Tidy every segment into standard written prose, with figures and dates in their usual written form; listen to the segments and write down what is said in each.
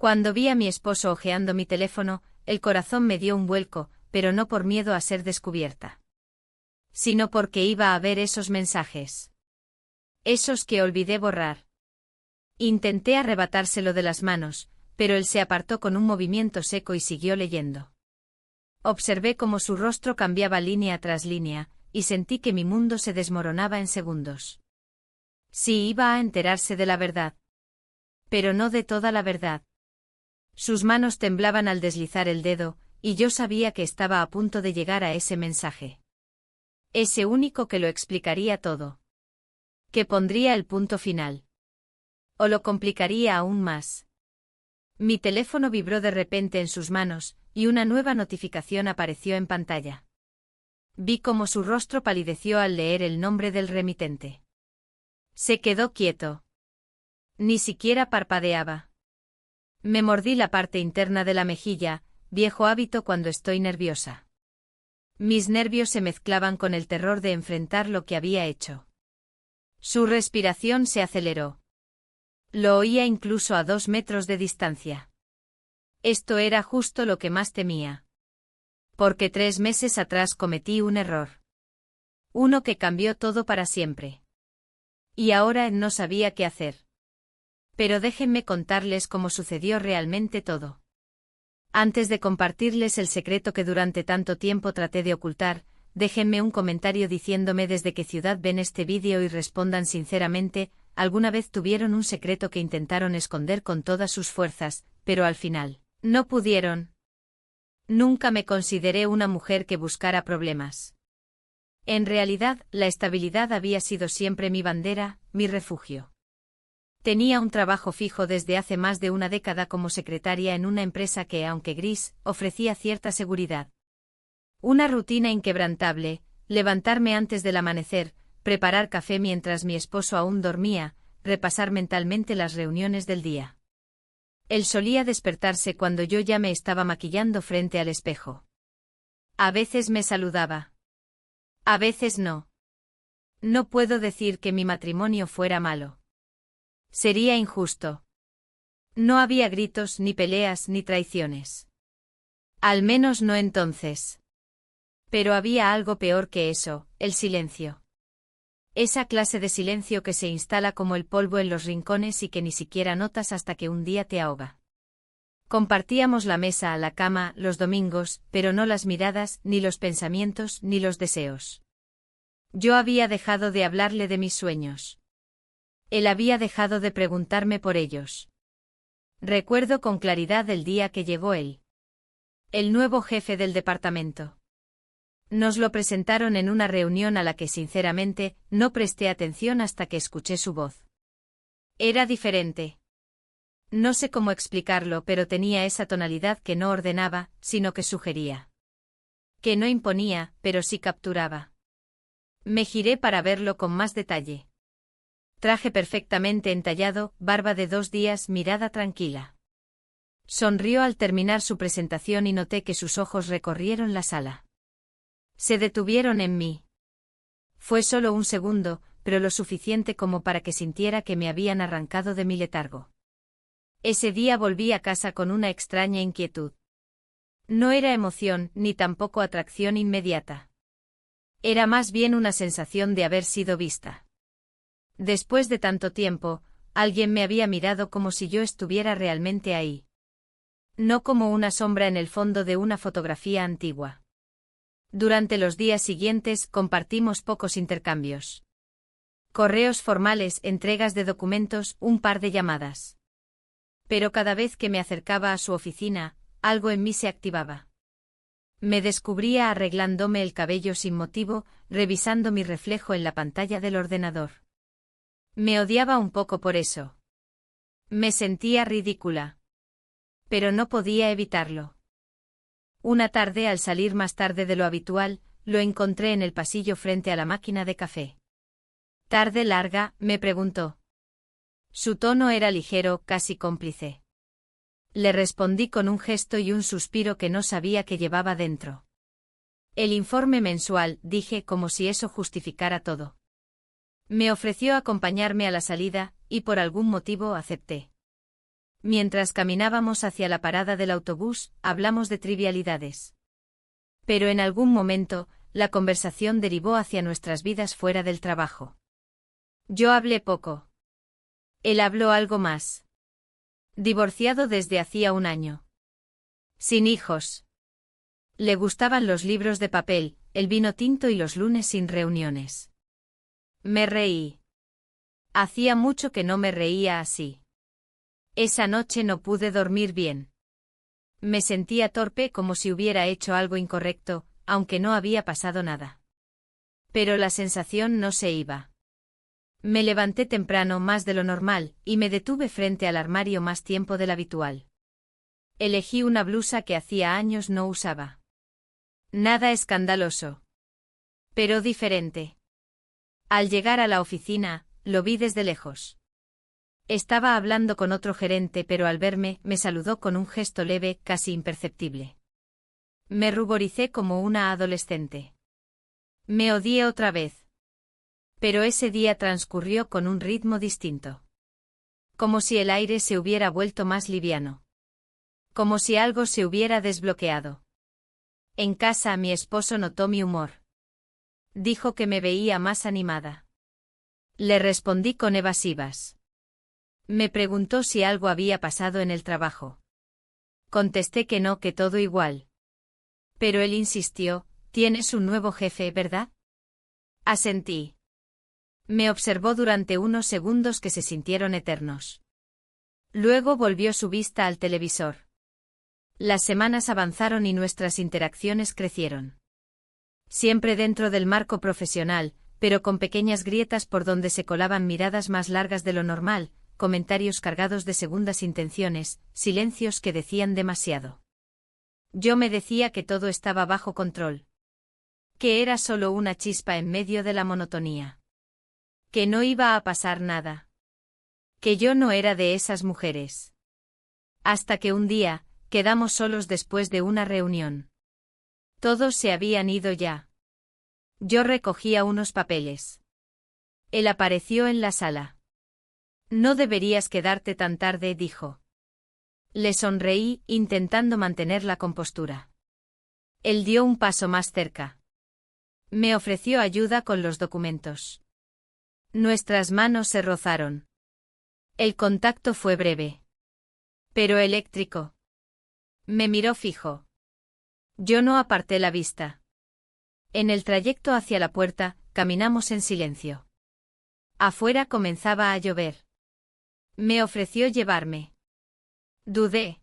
Cuando vi a mi esposo hojeando mi teléfono, el corazón me dio un vuelco, pero no por miedo a ser descubierta, sino porque iba a ver esos mensajes. Esos que olvidé borrar. Intenté arrebatárselo de las manos, pero él se apartó con un movimiento seco y siguió leyendo. Observé cómo su rostro cambiaba línea tras línea, y sentí que mi mundo se desmoronaba en segundos. Sí, iba a enterarse de la verdad. Pero no de toda la verdad. Sus manos temblaban al deslizar el dedo, y yo sabía que estaba a punto de llegar a ese mensaje. Ese único que lo explicaría todo. Que pondría el punto final. O lo complicaría aún más. Mi teléfono vibró de repente en sus manos, y una nueva notificación apareció en pantalla. Vi cómo su rostro palideció al leer el nombre del remitente. Se quedó quieto. Ni siquiera parpadeaba. Me mordí la parte interna de la mejilla, viejo hábito cuando estoy nerviosa. Mis nervios se mezclaban con el terror de enfrentar lo que había hecho. Su respiración se aceleró. Lo oía incluso a 2 metros de distancia. Esto era justo lo que más temía. Porque 3 meses atrás cometí un error. Uno que cambió todo para siempre. Y ahora no sabía qué hacer. Pero déjenme contarles cómo sucedió realmente todo. Antes de compartirles el secreto que durante tanto tiempo traté de ocultar, déjenme un comentario diciéndome desde qué ciudad ven este vídeo y respondan sinceramente, ¿alguna vez tuvieron un secreto que intentaron esconder con todas sus fuerzas, pero al final no pudieron? Nunca me consideré una mujer que buscara problemas. En realidad, la estabilidad había sido siempre mi bandera, mi refugio. Tenía un trabajo fijo desde hace más de una década como secretaria en una empresa que, aunque gris, ofrecía cierta seguridad. Una rutina inquebrantable, levantarme antes del amanecer, preparar café mientras mi esposo aún dormía, repasar mentalmente las reuniones del día. Él solía despertarse cuando yo ya me estaba maquillando frente al espejo. A veces me saludaba. A veces no. No puedo decir que mi matrimonio fuera malo. Sería injusto. No había gritos, ni peleas, ni traiciones. Al menos no entonces. Pero había algo peor que eso, el silencio. Esa clase de silencio que se instala como el polvo en los rincones y que ni siquiera notas hasta que un día te ahoga. Compartíamos la mesa, la cama, los domingos, pero no las miradas, ni los pensamientos, ni los deseos. Yo había dejado de hablarle de mis sueños. Él había dejado de preguntarme por ellos. Recuerdo con claridad el día que llegó él. El nuevo jefe del departamento. Nos lo presentaron en una reunión a la que sinceramente no presté atención hasta que escuché su voz. Era diferente. No sé cómo explicarlo, pero tenía esa tonalidad que no ordenaba, sino que sugería. Que no imponía, pero sí capturaba. Me giré para verlo con más detalle. Traje perfectamente entallado, barba de 2 días, mirada tranquila. Sonrió al terminar su presentación y noté que sus ojos recorrieron la sala. Se detuvieron en mí. Fue solo un segundo, pero lo suficiente como para que sintiera que me habían arrancado de mi letargo. Ese día volví a casa con una extraña inquietud. No era emoción, ni tampoco atracción inmediata. Era más bien una sensación de haber sido vista. Después de tanto tiempo, alguien me había mirado como si yo estuviera realmente ahí. No como una sombra en el fondo de una fotografía antigua. Durante los días siguientes compartimos pocos intercambios. Correos formales, entregas de documentos, un par de llamadas. Pero cada vez que me acercaba a su oficina, algo en mí se activaba. Me descubría arreglándome el cabello sin motivo, revisando mi reflejo en la pantalla del ordenador. Me odiaba un poco por eso. Me sentía ridícula. Pero no podía evitarlo. Una tarde, al salir más tarde de lo habitual, lo encontré en el pasillo frente a la máquina de café. ¿Tarde larga?, me preguntó. Su tono era ligero, casi cómplice. Le respondí con un gesto y un suspiro que no sabía que llevaba dentro. El informe mensual, dije, como si eso justificara todo. Me ofreció acompañarme a la salida, y por algún motivo acepté. Mientras caminábamos hacia la parada del autobús, hablamos de trivialidades. Pero en algún momento, la conversación derivó hacia nuestras vidas fuera del trabajo. Yo hablé poco. Él habló algo más. Divorciado desde hacía un año. Sin hijos. Le gustaban los libros de papel, el vino tinto y los lunes sin reuniones. Me reí. Hacía mucho que no me reía así. Esa noche no pude dormir bien. Me sentía torpe como si hubiera hecho algo incorrecto, aunque no había pasado nada. Pero la sensación no se iba. Me levanté temprano más de lo normal, y me detuve frente al armario más tiempo del habitual. Elegí una blusa que hacía años no usaba. Nada escandaloso. Pero diferente. Al llegar a la oficina, lo vi desde lejos. Estaba hablando con otro gerente, pero al verme, me saludó con un gesto leve, casi imperceptible. Me ruboricé como una adolescente. Me odié otra vez. Pero ese día transcurrió con un ritmo distinto. Como si el aire se hubiera vuelto más liviano. Como si algo se hubiera desbloqueado. En casa mi esposo notó mi humor. Dijo que me veía más animada. Le respondí con evasivas. Me preguntó si algo había pasado en el trabajo. Contesté que no, que todo igual. Pero él insistió, «Tienes un nuevo jefe, ¿verdad?» Asentí. Me observó durante unos segundos que se sintieron eternos. Luego volvió su vista al televisor. Las semanas avanzaron y nuestras interacciones crecieron. Siempre dentro del marco profesional, pero con pequeñas grietas por donde se colaban miradas más largas de lo normal, comentarios cargados de segundas intenciones, silencios que decían demasiado. Yo me decía que todo estaba bajo control. Que era solo una chispa en medio de la monotonía. Que no iba a pasar nada. Que yo no era de esas mujeres. Hasta que un día, quedamos solos después de una reunión. Todos se habían ido ya. Yo recogía unos papeles. Él apareció en la sala. «No deberías quedarte tan tarde», dijo. Le sonreí, intentando mantener la compostura. Él dio un paso más cerca. Me ofreció ayuda con los documentos. Nuestras manos se rozaron. El contacto fue breve. Pero eléctrico. Me miró fijo. Yo no aparté la vista. En el trayecto hacia la puerta, caminamos en silencio. Afuera comenzaba a llover. Me ofreció llevarme. Dudé.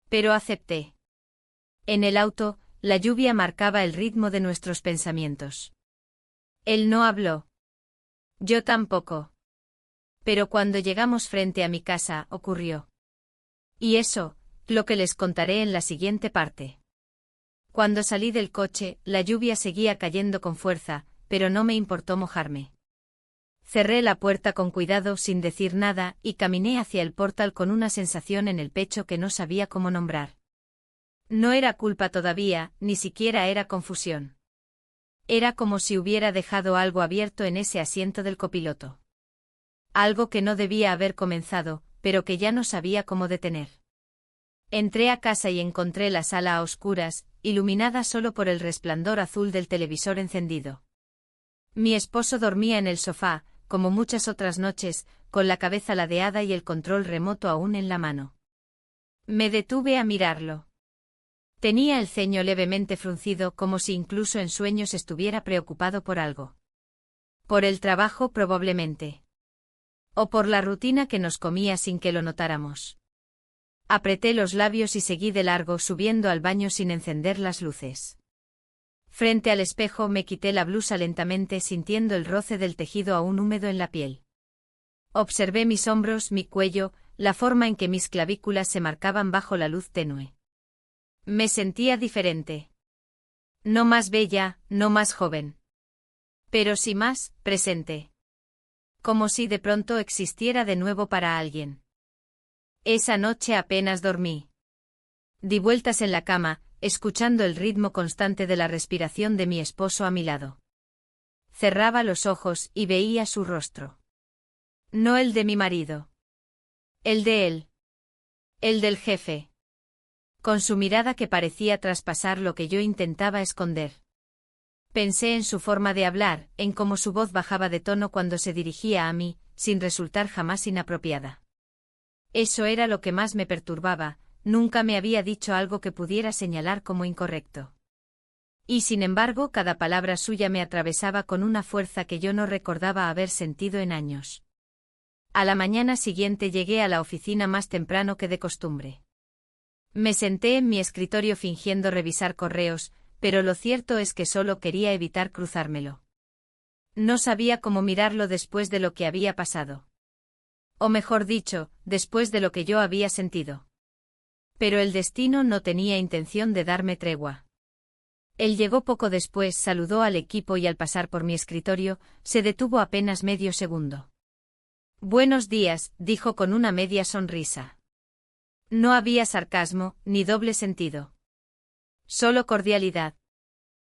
Pero acepté. En el auto, la lluvia marcaba el ritmo de nuestros pensamientos. Él no habló. Yo tampoco. Pero cuando llegamos frente a mi casa, ocurrió. Y eso, lo que les contaré en la siguiente parte. Cuando salí del coche, la lluvia seguía cayendo con fuerza, pero no me importó mojarme. Cerré la puerta con cuidado sin decir nada y caminé hacia el portal con una sensación en el pecho que no sabía cómo nombrar. No era culpa todavía, ni siquiera era confusión. Era como si hubiera dejado algo abierto en ese asiento del copiloto. Algo que no debía haber comenzado, pero que ya no sabía cómo detener. Entré a casa y encontré la sala a oscuras, iluminada solo por el resplandor azul del televisor encendido. Mi esposo dormía en el sofá, como muchas otras noches, con la cabeza ladeada y el control remoto aún en la mano. Me detuve a mirarlo. Tenía el ceño levemente fruncido, como si incluso en sueños estuviera preocupado por algo. Por el trabajo probablemente. O por la rutina que nos comía sin que lo notáramos. Apreté los labios y seguí de largo subiendo al baño sin encender las luces. Frente al espejo me quité la blusa lentamente sintiendo el roce del tejido aún húmedo en la piel. Observé mis hombros, mi cuello, la forma en que mis clavículas se marcaban bajo la luz tenue. Me sentía diferente. No más bella, no más joven. Pero sí más, presente. Como si de pronto existiera de nuevo para alguien. Esa noche apenas dormí. Di vueltas en la cama, escuchando el ritmo constante de la respiración de mi esposo a mi lado. Cerraba los ojos y veía su rostro. No el de mi marido. El de él. El del jefe. Con su mirada que parecía traspasar lo que yo intentaba esconder. Pensé en su forma de hablar, en cómo su voz bajaba de tono cuando se dirigía a mí, sin resultar jamás inapropiada. Eso era lo que más me perturbaba, nunca me había dicho algo que pudiera señalar como incorrecto. Y sin embargo, cada palabra suya me atravesaba con una fuerza que yo no recordaba haber sentido en años. A la mañana siguiente llegué a la oficina más temprano que de costumbre. Me senté en mi escritorio fingiendo revisar correos, pero lo cierto es que solo quería evitar cruzármelo. No sabía cómo mirarlo después de lo que había pasado. O mejor dicho, después de lo que yo había sentido. Pero el destino no tenía intención de darme tregua. Él llegó poco después, saludó al equipo y al pasar por mi escritorio, se detuvo apenas medio segundo. «Buenos días», dijo con una media sonrisa. No había sarcasmo, ni doble sentido. Solo cordialidad.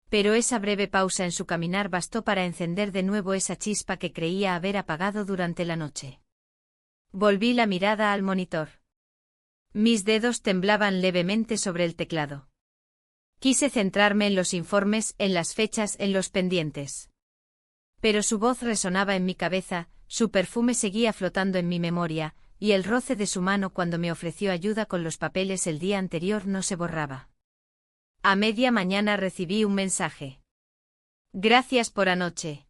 Pero esa breve pausa en su caminar bastó para encender de nuevo esa chispa que creía haber apagado durante la noche. Volví la mirada al monitor. Mis dedos temblaban levemente sobre el teclado. Quise centrarme en los informes, en las fechas, en los pendientes. Pero su voz resonaba en mi cabeza, su perfume seguía flotando en mi memoria, y el roce de su mano cuando me ofreció ayuda con los papeles el día anterior no se borraba. A media mañana recibí un mensaje. «Gracias por anoche.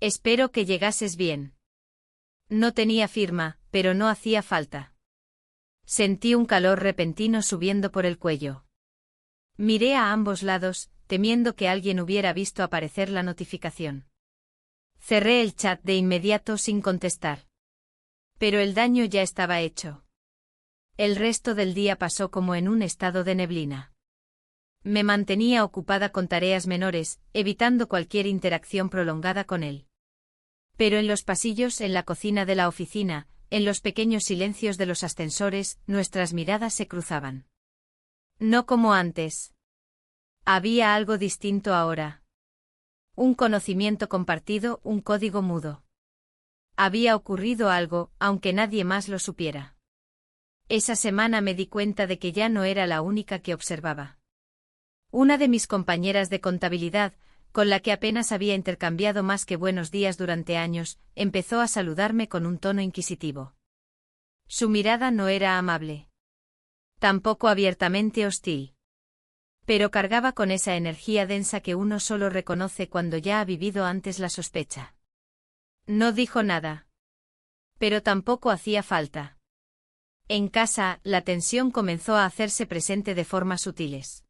Espero que llegases bien». No tenía firma, pero no hacía falta. Sentí un calor repentino subiendo por el cuello. Miré a ambos lados, temiendo que alguien hubiera visto aparecer la notificación. Cerré el chat de inmediato sin contestar. Pero el daño ya estaba hecho. El resto del día pasó como en un estado de neblina. Me mantenía ocupada con tareas menores, evitando cualquier interacción prolongada con él. Pero en los pasillos, en la cocina de la oficina, en los pequeños silencios de los ascensores, nuestras miradas se cruzaban. No como antes. Había algo distinto ahora. Un conocimiento compartido, un código mudo. Había ocurrido algo, aunque nadie más lo supiera. Esa semana me di cuenta de que ya no era la única que observaba. Una de mis compañeras de contabilidad, con la que apenas había intercambiado más que buenos días durante años, empezó a saludarme con un tono inquisitivo. Su mirada no era amable. Tampoco abiertamente hostil. Pero cargaba con esa energía densa que uno solo reconoce cuando ya ha vivido antes la sospecha. No dijo nada. Pero tampoco hacía falta. En casa, la tensión comenzó a hacerse presente de formas sutiles.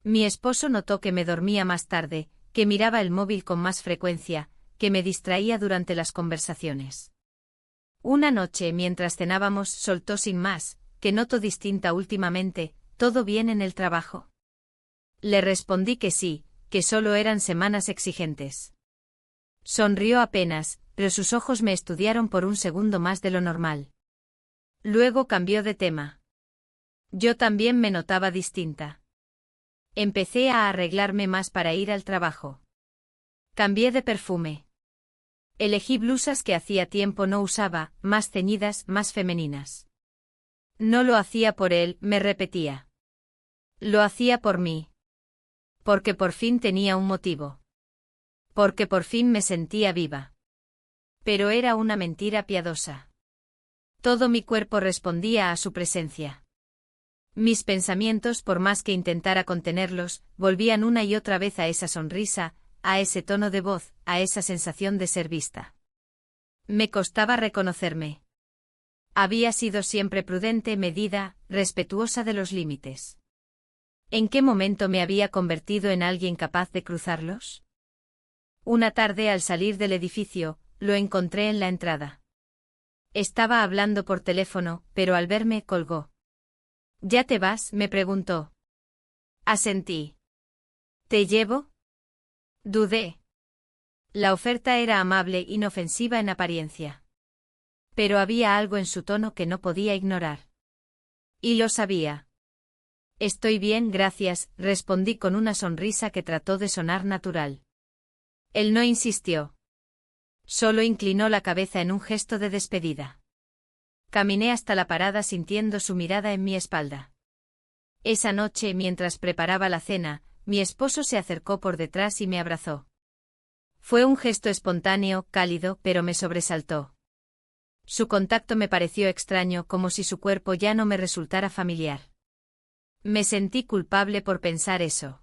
Mi esposo notó que me dormía más tarde, que miraba el móvil con más frecuencia, que me distraía durante las conversaciones. Una noche, mientras cenábamos, soltó sin más, que noto distinta últimamente, ¿todo bien en el trabajo? Le respondí que sí, que solo eran semanas exigentes. Sonrió apenas, pero sus ojos me estudiaron por un segundo más de lo normal. Luego cambió de tema. Yo también me notaba distinta. Empecé a arreglarme más para ir al trabajo. Cambié de perfume. Elegí blusas que hacía tiempo no usaba, más ceñidas, más femeninas. No lo hacía por él, me repetía. Lo hacía por mí. Porque por fin tenía un motivo. Porque por fin me sentía viva. Pero era una mentira piadosa. Todo mi cuerpo respondía a su presencia. Mis pensamientos, por más que intentara contenerlos, volvían una y otra vez a esa sonrisa, a ese tono de voz, a esa sensación de ser vista. Me costaba reconocerme. Había sido siempre prudente, medida, respetuosa de los límites. ¿En qué momento me había convertido en alguien capaz de cruzarlos? Una tarde al salir del edificio, lo encontré en la entrada. Estaba hablando por teléfono, pero al verme colgó. ¿Ya te vas?, me preguntó. Asentí. ¿Te llevo? Dudé. La oferta era amable, inofensiva en apariencia. Pero había algo en su tono que no podía ignorar. Y lo sabía. Estoy bien, gracias, respondí con una sonrisa que trató de sonar natural. Él no insistió. Solo inclinó la cabeza en un gesto de despedida. Caminé hasta la parada sintiendo su mirada en mi espalda. Esa noche, mientras preparaba la cena, mi esposo se acercó por detrás y me abrazó. Fue un gesto espontáneo, cálido, pero me sobresaltó. Su contacto me pareció extraño, como si su cuerpo ya no me resultara familiar. Me sentí culpable por pensar eso.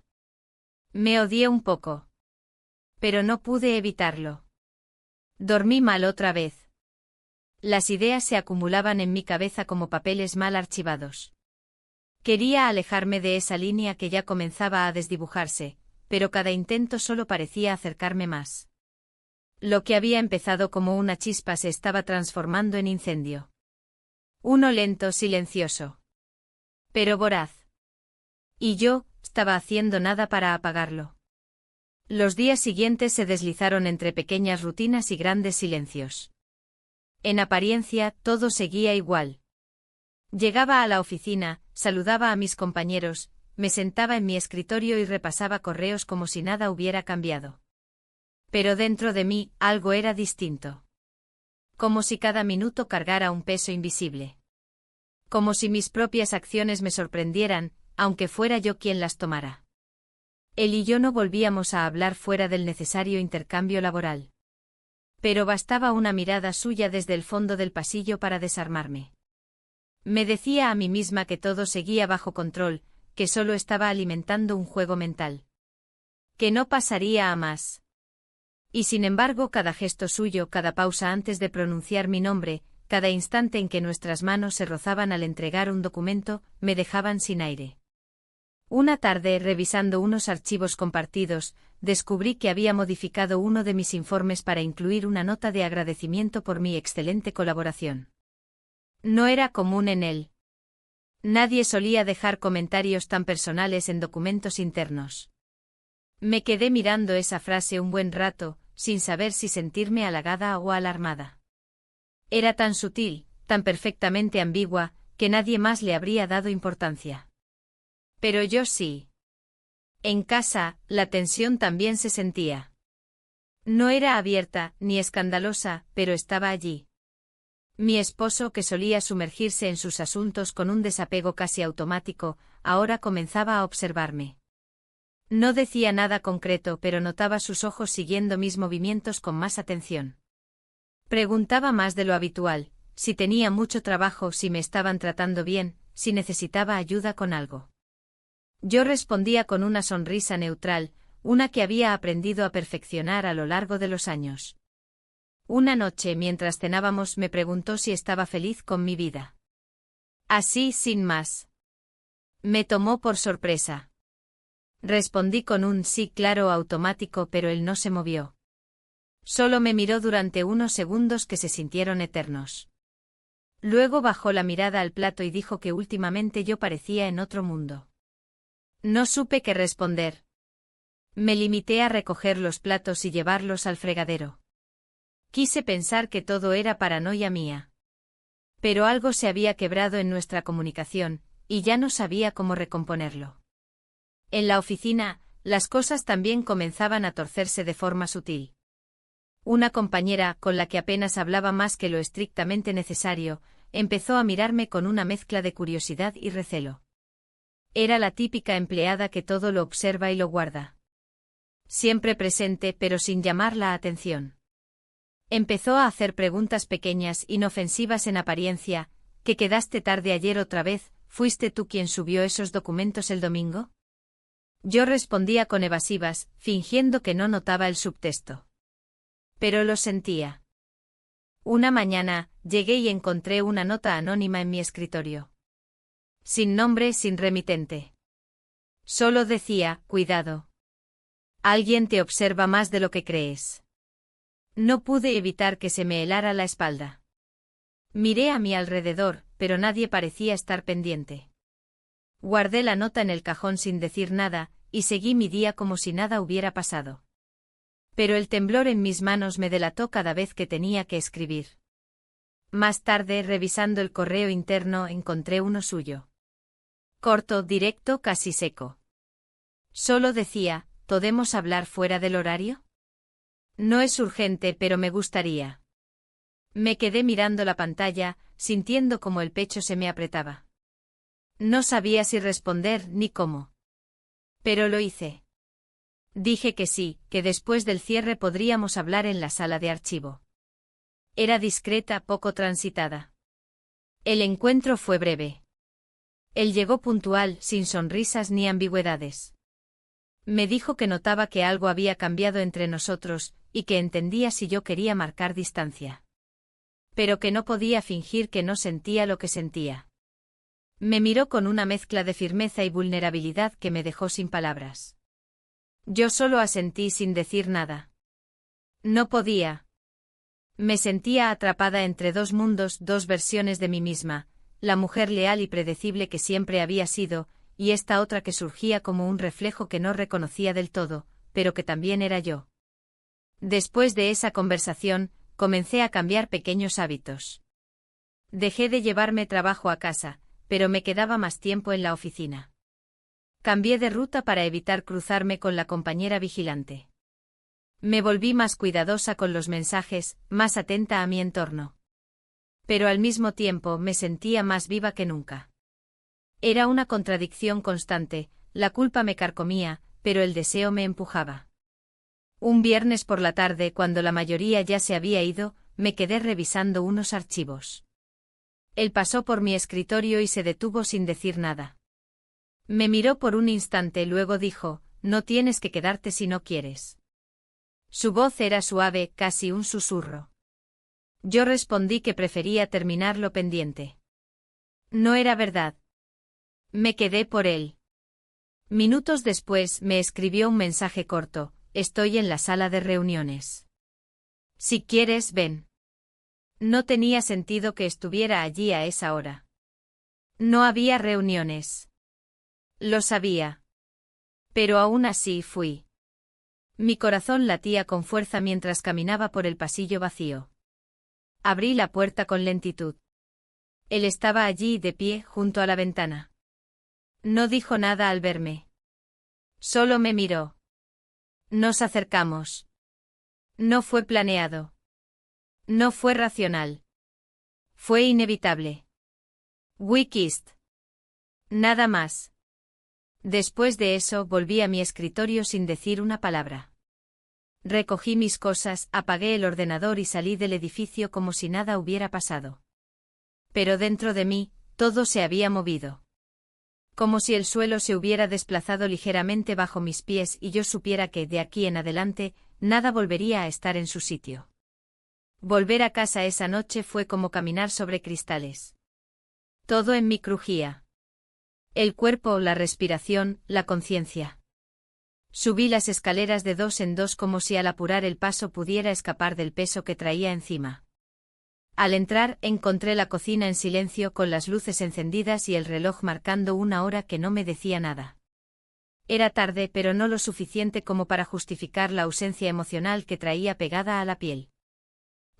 Me odié un poco. Pero no pude evitarlo. Dormí mal otra vez. Las ideas se acumulaban en mi cabeza como papeles mal archivados. Quería alejarme de esa línea que ya comenzaba a desdibujarse, pero cada intento solo parecía acercarme más. Lo que había empezado como una chispa se estaba transformando en incendio. Uno lento, silencioso. Pero voraz. Y yo, estaba haciendo nada para apagarlo. Los días siguientes se deslizaron entre pequeñas rutinas y grandes silencios. En apariencia, todo seguía igual. Llegaba a la oficina, saludaba a mis compañeros, me sentaba en mi escritorio y repasaba correos como si nada hubiera cambiado. Pero dentro de mí, algo era distinto. Como si cada minuto cargara un peso invisible. Como si mis propias acciones me sorprendieran, aunque fuera yo quien las tomara. Él y yo no volvíamos a hablar fuera del necesario intercambio laboral. Pero bastaba una mirada suya desde el fondo del pasillo para desarmarme. Me decía a mí misma que todo seguía bajo control, que solo estaba alimentando un juego mental. Que no pasaría a más. Y sin embargo, cada gesto suyo, cada pausa antes de pronunciar mi nombre, cada instante en que nuestras manos se rozaban al entregar un documento, me dejaban sin aire. Una tarde, revisando unos archivos compartidos, descubrí que había modificado uno de mis informes para incluir una nota de agradecimiento por mi excelente colaboración. No era común en él. Nadie solía dejar comentarios tan personales en documentos internos. Me quedé mirando esa frase un buen rato, sin saber si sentirme halagada o alarmada. Era tan sutil, tan perfectamente ambigua, que nadie más le habría dado importancia. Pero yo sí. En casa, la tensión también se sentía. No era abierta, ni escandalosa, pero estaba allí. Mi esposo, que solía sumergirse en sus asuntos con un desapego casi automático, ahora comenzaba a observarme. No decía nada concreto, pero notaba sus ojos siguiendo mis movimientos con más atención. Preguntaba más de lo habitual, si tenía mucho trabajo, si me estaban tratando bien, si necesitaba ayuda con algo. Yo respondía con una sonrisa neutral, una que había aprendido a perfeccionar a lo largo de los años. Una noche, mientras cenábamos, me preguntó si estaba feliz con mi vida. Así, sin más. Me tomó por sorpresa. Respondí con un sí claro automático, pero él no se movió. Solo me miró durante unos segundos que se sintieron eternos. Luego bajó la mirada al plato y dijo que últimamente yo parecía en otro mundo. No supe qué responder. Me limité a recoger los platos y llevarlos al fregadero. Quise pensar que todo era paranoia mía. Pero algo se había quebrado en nuestra comunicación, y ya no sabía cómo recomponerlo. En la oficina, las cosas también comenzaban a torcerse de forma sutil. Una compañera, con la que apenas hablaba más que lo estrictamente necesario, empezó a mirarme con una mezcla de curiosidad y recelo. Era la típica empleada que todo lo observa y lo guarda. Siempre presente, pero sin llamar la atención. Empezó a hacer preguntas pequeñas, inofensivas en apariencia. ¿Que quedaste tarde ayer otra vez? ¿Fuiste tú quien subió esos documentos el domingo? Yo respondía con evasivas, fingiendo que no notaba el subtexto. Pero lo sentía. Una mañana, llegué y encontré una nota anónima en mi escritorio. Sin nombre, sin remitente. Solo decía, cuidado. Alguien te observa más de lo que crees. No pude evitar que se me helara la espalda. Miré a mi alrededor, pero nadie parecía estar pendiente. Guardé la nota en el cajón sin decir nada, y seguí mi día como si nada hubiera pasado. Pero el temblor en mis manos me delató cada vez que tenía que escribir. Más tarde, revisando el correo interno, encontré uno suyo. Corto, directo, casi seco. Solo decía, ¿podemos hablar fuera del horario? No es urgente, pero me gustaría. Me quedé mirando la pantalla, sintiendo como el pecho se me apretaba. No sabía si responder ni cómo. Pero lo hice. Dije que sí, que después del cierre podríamos hablar en la sala de archivo. Era discreta, poco transitada. El encuentro fue breve. Él llegó puntual, sin sonrisas ni ambigüedades. Me dijo que notaba que algo había cambiado entre nosotros, y que entendía si yo quería marcar distancia. Pero que no podía fingir que no sentía lo que sentía. Me miró con una mezcla de firmeza y vulnerabilidad que me dejó sin palabras. Yo solo asentí sin decir nada. No podía. Me sentía atrapada entre dos mundos, dos versiones de mí misma, la mujer leal y predecible que siempre había sido, y esta otra que surgía como un reflejo que no reconocía del todo, pero que también era yo. Después de esa conversación, comencé a cambiar pequeños hábitos. Dejé de llevarme trabajo a casa, pero me quedaba más tiempo en la oficina. Cambié de ruta para evitar cruzarme con la compañera vigilante. Me volví más cuidadosa con los mensajes, más atenta a mi entorno. Pero al mismo tiempo me sentía más viva que nunca. Era una contradicción constante, la culpa me carcomía, pero el deseo me empujaba. Un viernes por la tarde, cuando la mayoría ya se había ido, me quedé revisando unos archivos. Él pasó por mi escritorio y se detuvo sin decir nada. Me miró por un instante, luego dijo, «No tienes que quedarte si no quieres». Su voz era suave, casi un susurro. Yo respondí que prefería terminar lo pendiente. No era verdad. Me quedé por él. Minutos después me escribió un mensaje corto, «Estoy en la sala de reuniones. Si quieres, ven». No tenía sentido que estuviera allí a esa hora. No había reuniones. Lo sabía. Pero aún así fui. Mi corazón latía con fuerza mientras caminaba por el pasillo vacío. Abrí la puerta con lentitud. Él estaba allí de pie, junto a la ventana. No dijo nada al verme. Solo me miró. Nos acercamos. No fue planeado. No fue racional. Fue inevitable. We kissed. Nada más. Después de eso volví a mi escritorio sin decir una palabra. Recogí mis cosas, apagué el ordenador y salí del edificio como si nada hubiera pasado. Pero dentro de mí, todo se había movido. Como si el suelo se hubiera desplazado ligeramente bajo mis pies y yo supiera que, de aquí en adelante, nada volvería a estar en su sitio. Volver a casa esa noche fue como caminar sobre cristales. Todo en mí crujía. El cuerpo, la respiración, la conciencia. Subí las escaleras de dos en dos como si al apurar el paso pudiera escapar del peso que traía encima. Al entrar, encontré la cocina en silencio con las luces encendidas y el reloj marcando una hora que no me decía nada. Era tarde, pero no lo suficiente como para justificar la ausencia emocional que traía pegada a la piel.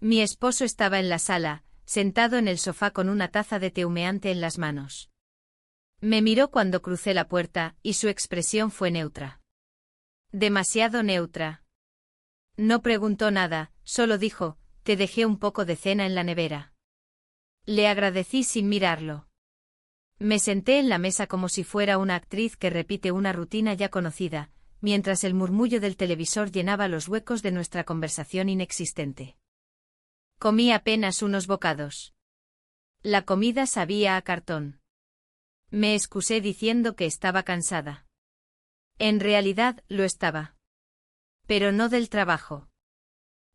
Mi esposo estaba en la sala, sentado en el sofá con una taza de té humeante en las manos. Me miró cuando crucé la puerta, y su expresión fue neutra. Demasiado neutra. No preguntó nada, solo dijo, «Te dejé un poco de cena en la nevera». Le agradecí sin mirarlo. Me senté en la mesa como si fuera una actriz que repite una rutina ya conocida, mientras el murmullo del televisor llenaba los huecos de nuestra conversación inexistente. Comí apenas unos bocados. La comida sabía a cartón. Me excusé diciendo que estaba cansada. En realidad, lo estaba. Pero no del trabajo.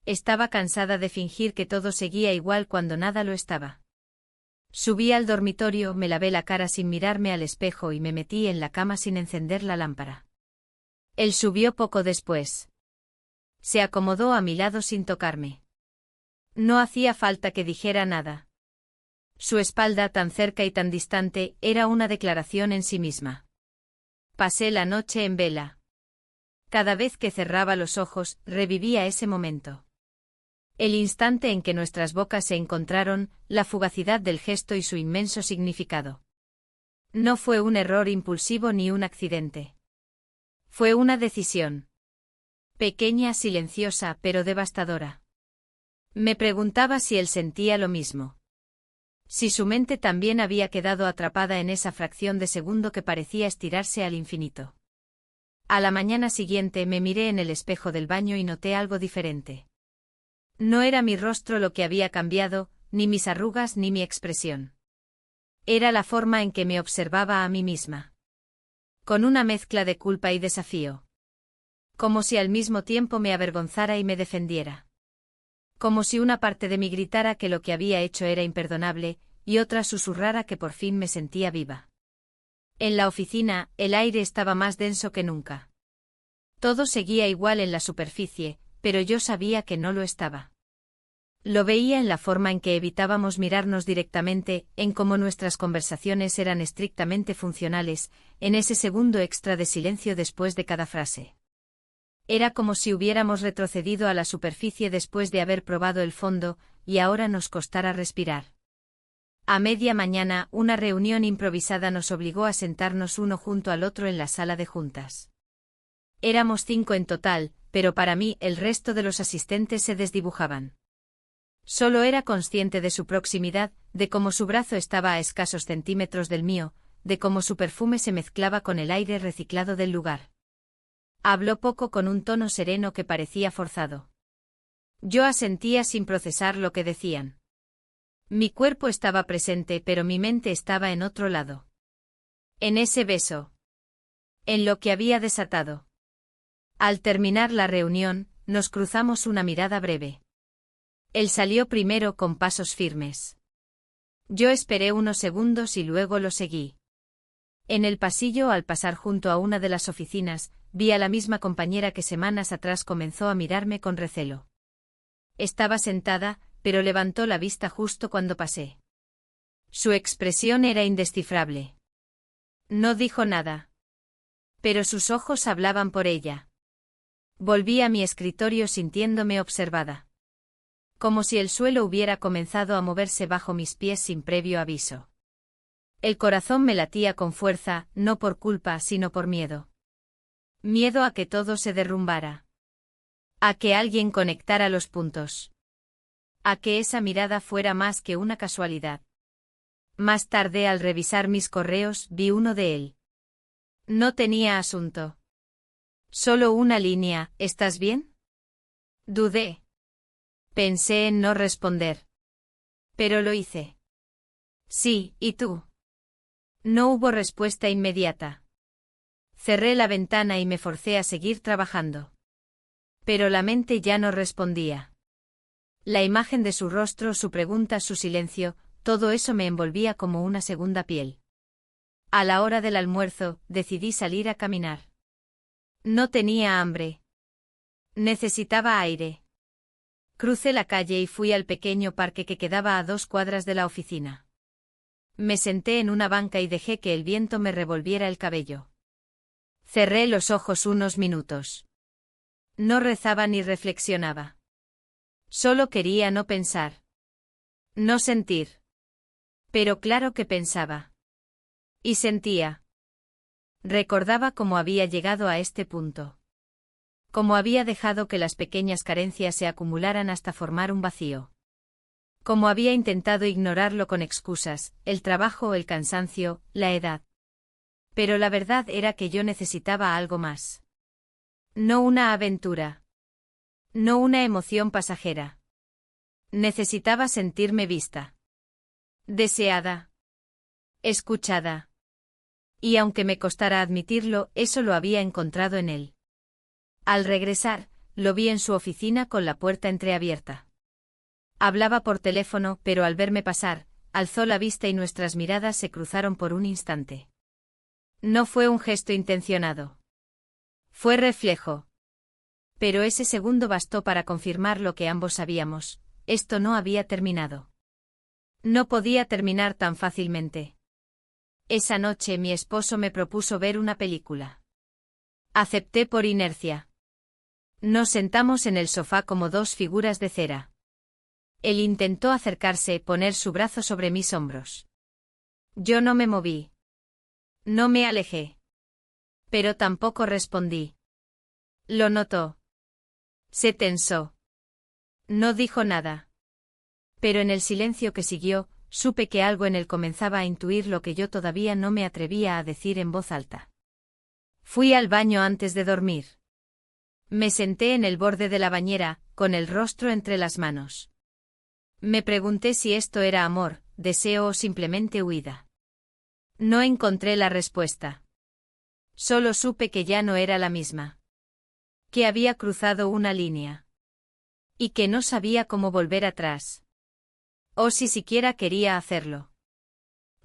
Estaba cansada de fingir que todo seguía igual cuando nada lo estaba. Subí al dormitorio, me lavé la cara sin mirarme al espejo y me metí en la cama sin encender la lámpara. Él subió poco después. Se acomodó a mi lado sin tocarme. No hacía falta que dijera nada. Su espalda, tan cerca y tan distante, era una declaración en sí misma. Pasé la noche en vela. Cada vez que cerraba los ojos, revivía ese momento. El instante en que nuestras bocas se encontraron, la fugacidad del gesto y su inmenso significado. No fue un error impulsivo ni un accidente. Fue una decisión. Pequeña, silenciosa, pero devastadora. Me preguntaba si él sentía lo mismo. Si su mente también había quedado atrapada en esa fracción de segundo que parecía estirarse al infinito. A la mañana siguiente me miré en el espejo del baño y noté algo diferente. No era mi rostro lo que había cambiado, ni mis arrugas ni mi expresión. Era la forma en que me observaba a mí misma. Con una mezcla de culpa y desafío. Como si al mismo tiempo me avergonzara y me defendiera. Como si una parte de mí gritara que lo que había hecho era imperdonable, y otra susurrara que por fin me sentía viva. En la oficina, el aire estaba más denso que nunca. Todo seguía igual en la superficie, pero yo sabía que no lo estaba. Lo veía en la forma en que evitábamos mirarnos directamente, en cómo nuestras conversaciones eran estrictamente funcionales, en ese segundo extra de silencio después de cada frase. Era como si hubiéramos retrocedido a la superficie después de haber probado el fondo, y ahora nos costara respirar. A media mañana, una reunión improvisada nos obligó a sentarnos uno junto al otro en la sala de juntas. Éramos 5 en total, pero para mí el resto de los asistentes se desdibujaban. Solo era consciente de su proximidad, de cómo su brazo estaba a escasos centímetros del mío, de cómo su perfume se mezclaba con el aire reciclado del lugar. Habló poco con un tono sereno que parecía forzado. Yo asentía sin procesar lo que decían. Mi cuerpo estaba presente, pero mi mente estaba en otro lado. En ese beso. En lo que había desatado. Al terminar la reunión, nos cruzamos una mirada breve. Él salió primero con pasos firmes. Yo esperé unos segundos y luego lo seguí. En el pasillo, al pasar junto a una de las oficinas, vi a la misma compañera que semanas atrás comenzó a mirarme con recelo. Estaba sentada, pero levantó la vista justo cuando pasé. Su expresión era indescifrable. No dijo nada. Pero sus ojos hablaban por ella. Volví a mi escritorio sintiéndome observada. Como si el suelo hubiera comenzado a moverse bajo mis pies sin previo aviso. El corazón me latía con fuerza, no por culpa, sino por miedo. Miedo a que todo se derrumbara. A que alguien conectara los puntos. A que esa mirada fuera más que una casualidad. Más tarde, al revisar mis correos, vi uno de él. No tenía asunto. Solo una línea, ¿estás bien? Dudé. Pensé en no responder. Pero lo hice. Sí, ¿y tú? No hubo respuesta inmediata. Cerré la ventana y me forcé a seguir trabajando. Pero la mente ya no respondía. La imagen de su rostro, su pregunta, su silencio, todo eso me envolvía como una segunda piel. A la hora del almuerzo, decidí salir a caminar. No tenía hambre. Necesitaba aire. Crucé la calle y fui al pequeño parque que quedaba a 2 cuadras de la oficina. Me senté en una banca y dejé que el viento me revolviera el cabello. Cerré los ojos unos minutos. No rezaba ni reflexionaba. Solo quería no pensar. No sentir. Pero claro que pensaba. Y sentía. Recordaba cómo había llegado a este punto. Cómo había dejado que las pequeñas carencias se acumularan hasta formar un vacío. Cómo había intentado ignorarlo con excusas, el trabajo, el cansancio, la edad. Pero la verdad era que yo necesitaba algo más. No una aventura. No una emoción pasajera. Necesitaba sentirme vista. Deseada. Escuchada. Y aunque me costara admitirlo, eso lo había encontrado en él. Al regresar, lo vi en su oficina con la puerta entreabierta. Hablaba por teléfono, pero al verme pasar, alzó la vista y nuestras miradas se cruzaron por un instante. No fue un gesto intencionado. Fue reflejo. Pero ese segundo bastó para confirmar lo que ambos sabíamos: esto no había terminado. No podía terminar tan fácilmente. Esa noche mi esposo me propuso ver una película. Acepté por inercia. Nos sentamos en el sofá como 2 figuras de cera. Él intentó acercarse, poner su brazo sobre mis hombros. Yo no me moví. No me alejé. Pero tampoco respondí. Lo notó. Se tensó. No dijo nada. Pero en el silencio que siguió, supe que algo en él comenzaba a intuir lo que yo todavía no me atrevía a decir en voz alta. Fui al baño antes de dormir. Me senté en el borde de la bañera, con el rostro entre las manos. Me pregunté si esto era amor, deseo o simplemente huida. No encontré la respuesta. Solo supe que ya no era la misma. Que había cruzado una línea. Y que no sabía cómo volver atrás. O si siquiera quería hacerlo.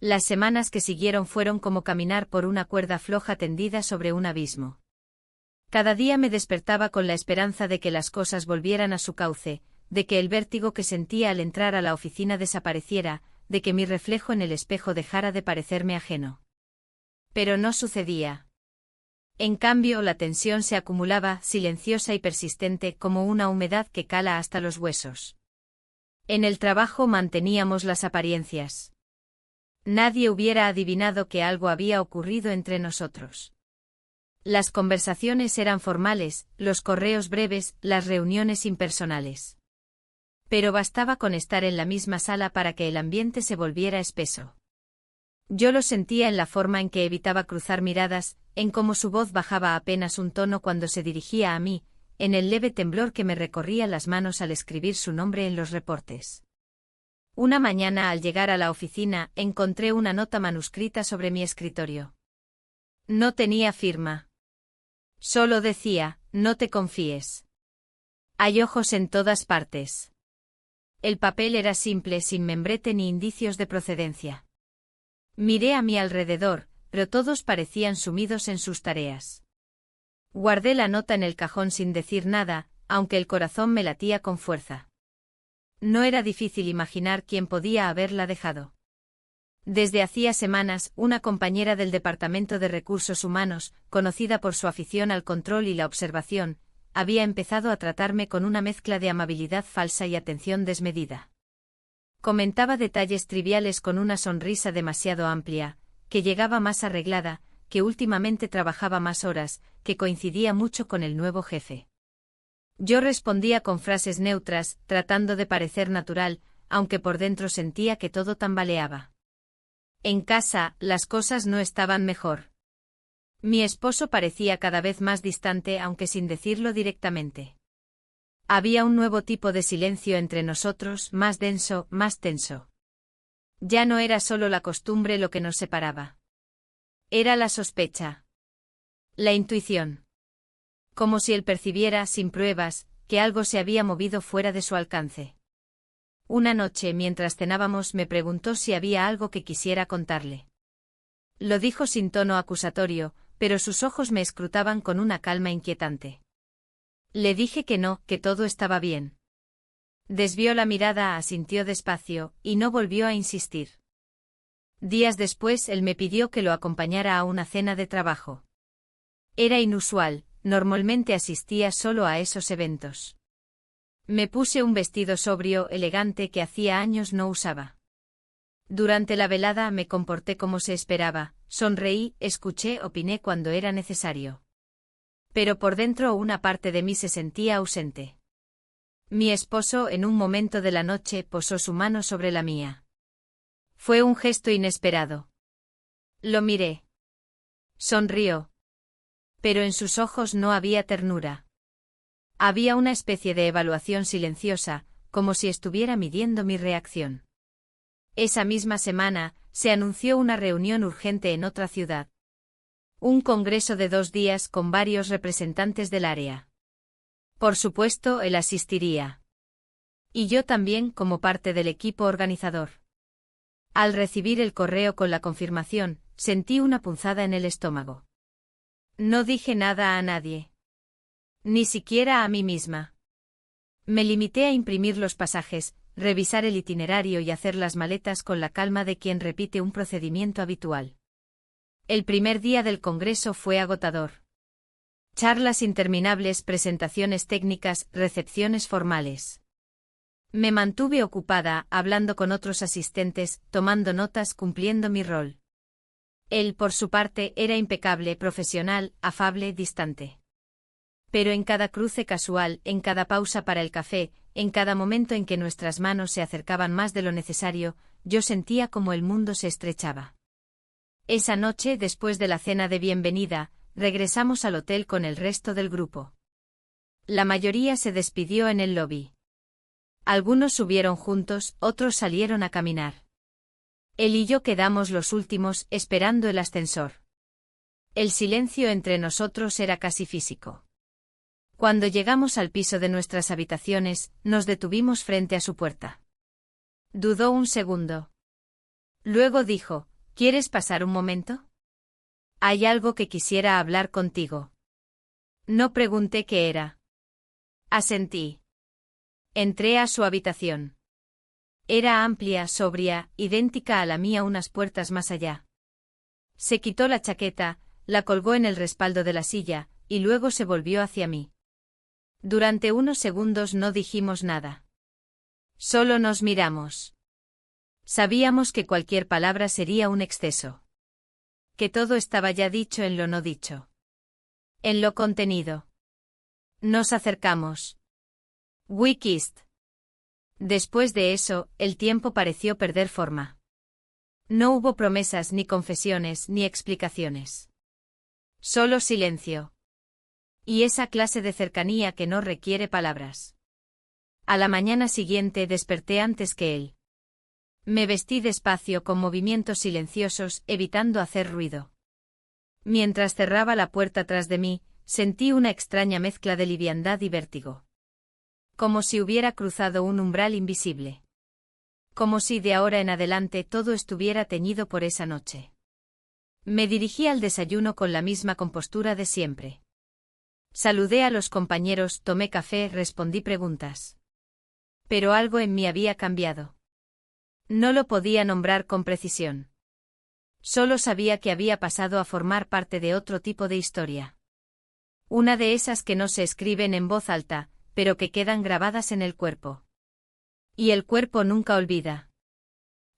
Las semanas que siguieron fueron como caminar por una cuerda floja tendida sobre un abismo. Cada día me despertaba con la esperanza de que las cosas volvieran a su cauce, de que el vértigo que sentía al entrar a la oficina desapareciera, de que mi reflejo en el espejo dejara de parecerme ajeno. Pero no sucedía. En cambio, la tensión se acumulaba, silenciosa y persistente, como una humedad que cala hasta los huesos. En el trabajo manteníamos las apariencias. Nadie hubiera adivinado que algo había ocurrido entre nosotros. Las conversaciones eran formales, los correos breves, las reuniones impersonales. Pero bastaba con estar en la misma sala para que el ambiente se volviera espeso. Yo lo sentía en la forma en que evitaba cruzar miradas, en cómo su voz bajaba apenas un tono cuando se dirigía a mí, en el leve temblor que me recorría las manos al escribir su nombre en los reportes. Una mañana al llegar a la oficina encontré una nota manuscrita sobre mi escritorio. No tenía firma. Solo decía, no te confíes. Hay ojos en todas partes. El papel era simple, sin membrete ni indicios de procedencia. Miré a mi alrededor, pero todos parecían sumidos en sus tareas. Guardé la nota en el cajón sin decir nada, aunque el corazón me latía con fuerza. No era difícil imaginar quién podía haberla dejado. Desde hacía semanas, una compañera del Departamento de Recursos Humanos, conocida por su afición al control y la observación, había empezado a tratarme con una mezcla de amabilidad falsa y atención desmedida. Comentaba detalles triviales con una sonrisa demasiado amplia, que llegaba más arreglada, que últimamente trabajaba más horas, que coincidía mucho con el nuevo jefe. Yo respondía con frases neutras, tratando de parecer natural, aunque por dentro sentía que todo tambaleaba. En casa, las cosas no estaban mejor. Mi esposo parecía cada vez más distante, aunque sin decirlo directamente. Había un nuevo tipo de silencio entre nosotros, más denso, más tenso. Ya no era solo la costumbre lo que nos separaba. Era la sospecha. La intuición. Como si él percibiera, sin pruebas, que algo se había movido fuera de su alcance. Una noche, mientras cenábamos, me preguntó si había algo que quisiera contarle. Lo dijo sin tono acusatorio, pero sus ojos me escrutaban con una calma inquietante. Le dije que no, que todo estaba bien. Desvió la mirada, asintió despacio, y no volvió a insistir. Días después él me pidió que lo acompañara a una cena de trabajo. Era inusual, normalmente asistía solo a esos eventos. Me puse un vestido sobrio, elegante que hacía años no usaba. Durante la velada me comporté como se esperaba, sonreí, escuché, opiné cuando era necesario. Pero por dentro una parte de mí se sentía ausente. Mi esposo, en un momento de la noche, posó su mano sobre la mía. Fue un gesto inesperado. Lo miré. Sonrió. Pero en sus ojos no había ternura. Había una especie de evaluación silenciosa, como si estuviera midiendo mi reacción. Esa misma semana, se anunció una reunión urgente en otra ciudad. Un congreso de 2 días con varios representantes del área. Por supuesto, él asistiría. Y yo también, como parte del equipo organizador. Al recibir el correo con la confirmación, sentí una punzada en el estómago. No dije nada a nadie. Ni siquiera a mí misma. Me limité a imprimir los pasajes, revisar el itinerario y hacer las maletas con la calma de quien repite un procedimiento habitual. El primer día del congreso fue agotador. Charlas interminables, presentaciones técnicas, recepciones formales. Me mantuve ocupada, hablando con otros asistentes, tomando notas, cumpliendo mi rol. Él, por su parte, era impecable, profesional, afable, distante. Pero en cada cruce casual, en cada pausa para el café, en cada momento en que nuestras manos se acercaban más de lo necesario, yo sentía como el mundo se estrechaba. Esa noche, después de la cena de bienvenida, regresamos al hotel con el resto del grupo. La mayoría se despidió en el lobby. Algunos subieron juntos, otros salieron a caminar. Él y yo quedamos los últimos, esperando el ascensor. El silencio entre nosotros era casi físico. Cuando llegamos al piso de nuestras habitaciones, nos detuvimos frente a su puerta. Dudó un segundo. Luego dijo, ¿quieres pasar un momento? Hay algo que quisiera hablar contigo. No pregunté qué era. Asentí. Entré a su habitación. Era amplia, sobria, idéntica a la mía unas puertas más allá. Se quitó la chaqueta, la colgó en el respaldo de la silla, y luego se volvió hacia mí. Durante unos segundos no dijimos nada. Solo nos miramos. Sabíamos que cualquier palabra sería un exceso. Que todo estaba ya dicho en lo no dicho. En lo contenido. Nos acercamos. We kissed. Después de eso, el tiempo pareció perder forma. No hubo promesas, ni confesiones, ni explicaciones. Solo silencio. Y esa clase de cercanía que no requiere palabras. A la mañana siguiente desperté antes que él. Me vestí despacio con movimientos silenciosos, evitando hacer ruido. Mientras cerraba la puerta tras de mí, sentí una extraña mezcla de liviandad y vértigo. Como si hubiera cruzado un umbral invisible. Como si de ahora en adelante todo estuviera teñido por esa noche. Me dirigí al desayuno con la misma compostura de siempre. Saludé a los compañeros, tomé café, respondí preguntas. Pero algo en mí había cambiado. No lo podía nombrar con precisión. Solo sabía que había pasado a formar parte de otro tipo de historia. Una de esas que no se escriben en voz alta, pero que quedan grabadas en el cuerpo. Y el cuerpo nunca olvida.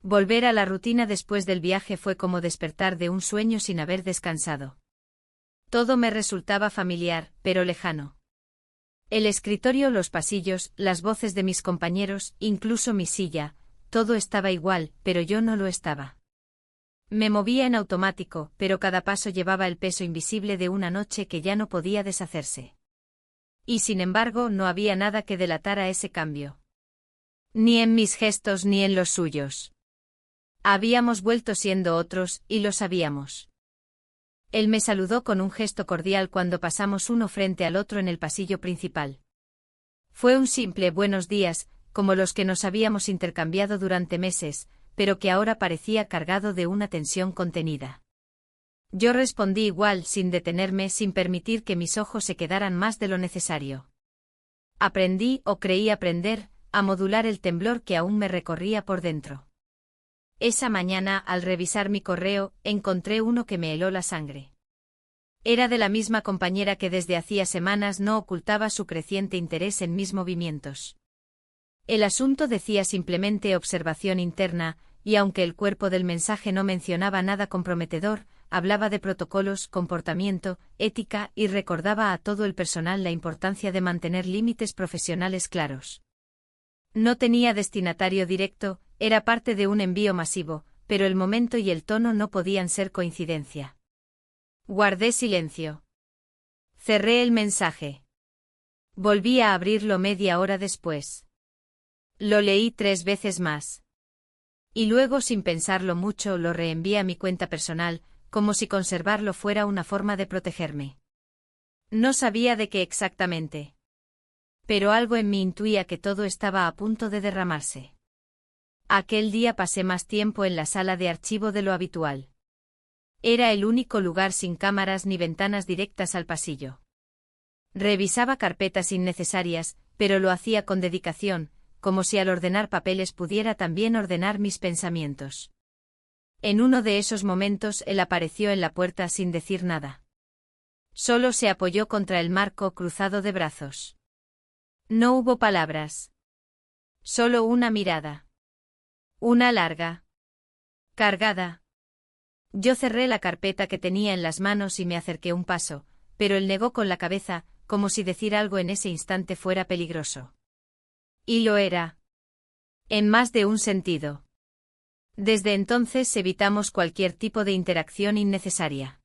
Volver a la rutina después del viaje fue como despertar de un sueño sin haber descansado. Todo me resultaba familiar, pero lejano. El escritorio, los pasillos, las voces de mis compañeros, incluso mi silla, todo estaba igual, pero yo no lo estaba. Me movía en automático, pero cada paso llevaba el peso invisible de una noche que ya no podía deshacerse. Y sin embargo no había nada que delatara ese cambio. Ni en mis gestos ni en los suyos. Habíamos vuelto siendo otros, y lo sabíamos. Él me saludó con un gesto cordial cuando pasamos uno frente al otro en el pasillo principal. Fue un simple buenos días, como los que nos habíamos intercambiado durante meses, pero que ahora parecía cargado de una tensión contenida. Yo respondí igual, sin detenerme, sin permitir que mis ojos se quedaran más de lo necesario. Aprendí, o creí aprender, a modular el temblor que aún me recorría por dentro. Esa mañana, al revisar mi correo, encontré uno que me heló la sangre. Era de la misma compañera que desde hacía semanas no ocultaba su creciente interés en mis movimientos. El asunto decía simplemente observación interna, y aunque el cuerpo del mensaje no mencionaba nada comprometedor, hablaba de protocolos, comportamiento, ética y recordaba a todo el personal la importancia de mantener límites profesionales claros. No tenía destinatario directo, era parte de un envío masivo, pero el momento y el tono no podían ser coincidencia. Guardé silencio. Cerré el mensaje. Volví a abrirlo media hora después. Lo leí 3 veces más. Y luego, sin pensarlo mucho, lo reenvié a mi cuenta personal, como si conservarlo fuera una forma de protegerme. No sabía de qué exactamente. Pero algo en mí intuía que todo estaba a punto de derramarse. Aquel día pasé más tiempo en la sala de archivo de lo habitual. Era el único lugar sin cámaras ni ventanas directas al pasillo. Revisaba carpetas innecesarias, pero lo hacía con dedicación, como si al ordenar papeles pudiera también ordenar mis pensamientos. En uno de esos momentos él apareció en la puerta sin decir nada. Solo se apoyó contra el marco cruzado de brazos. No hubo palabras. Solo una mirada. Una larga. Cargada. Yo cerré la carpeta que tenía en las manos y me acerqué un paso, pero él negó con la cabeza, como si decir algo en ese instante fuera peligroso. Y lo era. En más de un sentido. Desde entonces evitamos cualquier tipo de interacción innecesaria.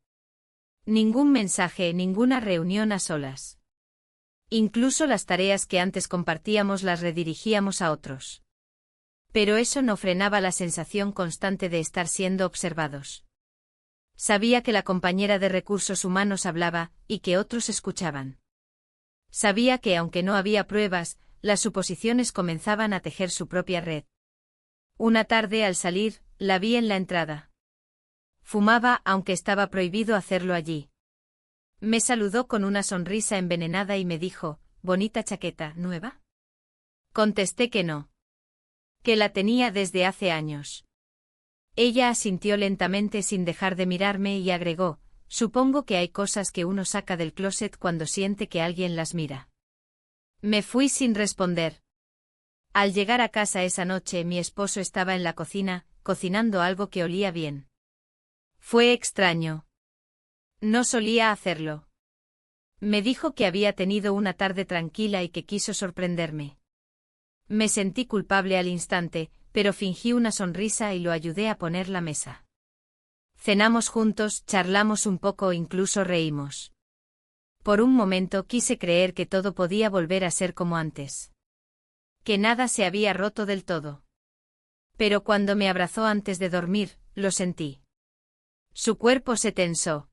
Ningún mensaje, ninguna reunión a solas. Incluso las tareas que antes compartíamos las redirigíamos a otros. Pero eso no frenaba la sensación constante de estar siendo observados. Sabía que la compañera de recursos humanos hablaba, y que otros escuchaban. Sabía que aunque no había pruebas, las suposiciones comenzaban a tejer su propia red. Una tarde al salir, la vi en la entrada. Fumaba aunque estaba prohibido hacerlo allí. Me saludó con una sonrisa envenenada y me dijo, «¿Bonita chaqueta, nueva?» Contesté que no. Que la tenía desde hace años. Ella asintió lentamente sin dejar de mirarme y agregó, «Supongo que hay cosas que uno saca del closet cuando siente que alguien las mira». Me fui sin responder. Al llegar a casa esa noche mi esposo estaba en la cocina, cocinando algo que olía bien. Fue extraño. No solía hacerlo. Me dijo que había tenido una tarde tranquila y que quiso sorprenderme. Me sentí culpable al instante, pero fingí una sonrisa y lo ayudé a poner la mesa. Cenamos juntos, charlamos un poco e incluso reímos. Por un momento quise creer que todo podía volver a ser como antes. Que nada se había roto del todo. Pero cuando me abrazó antes de dormir, lo sentí. Su cuerpo se tensó.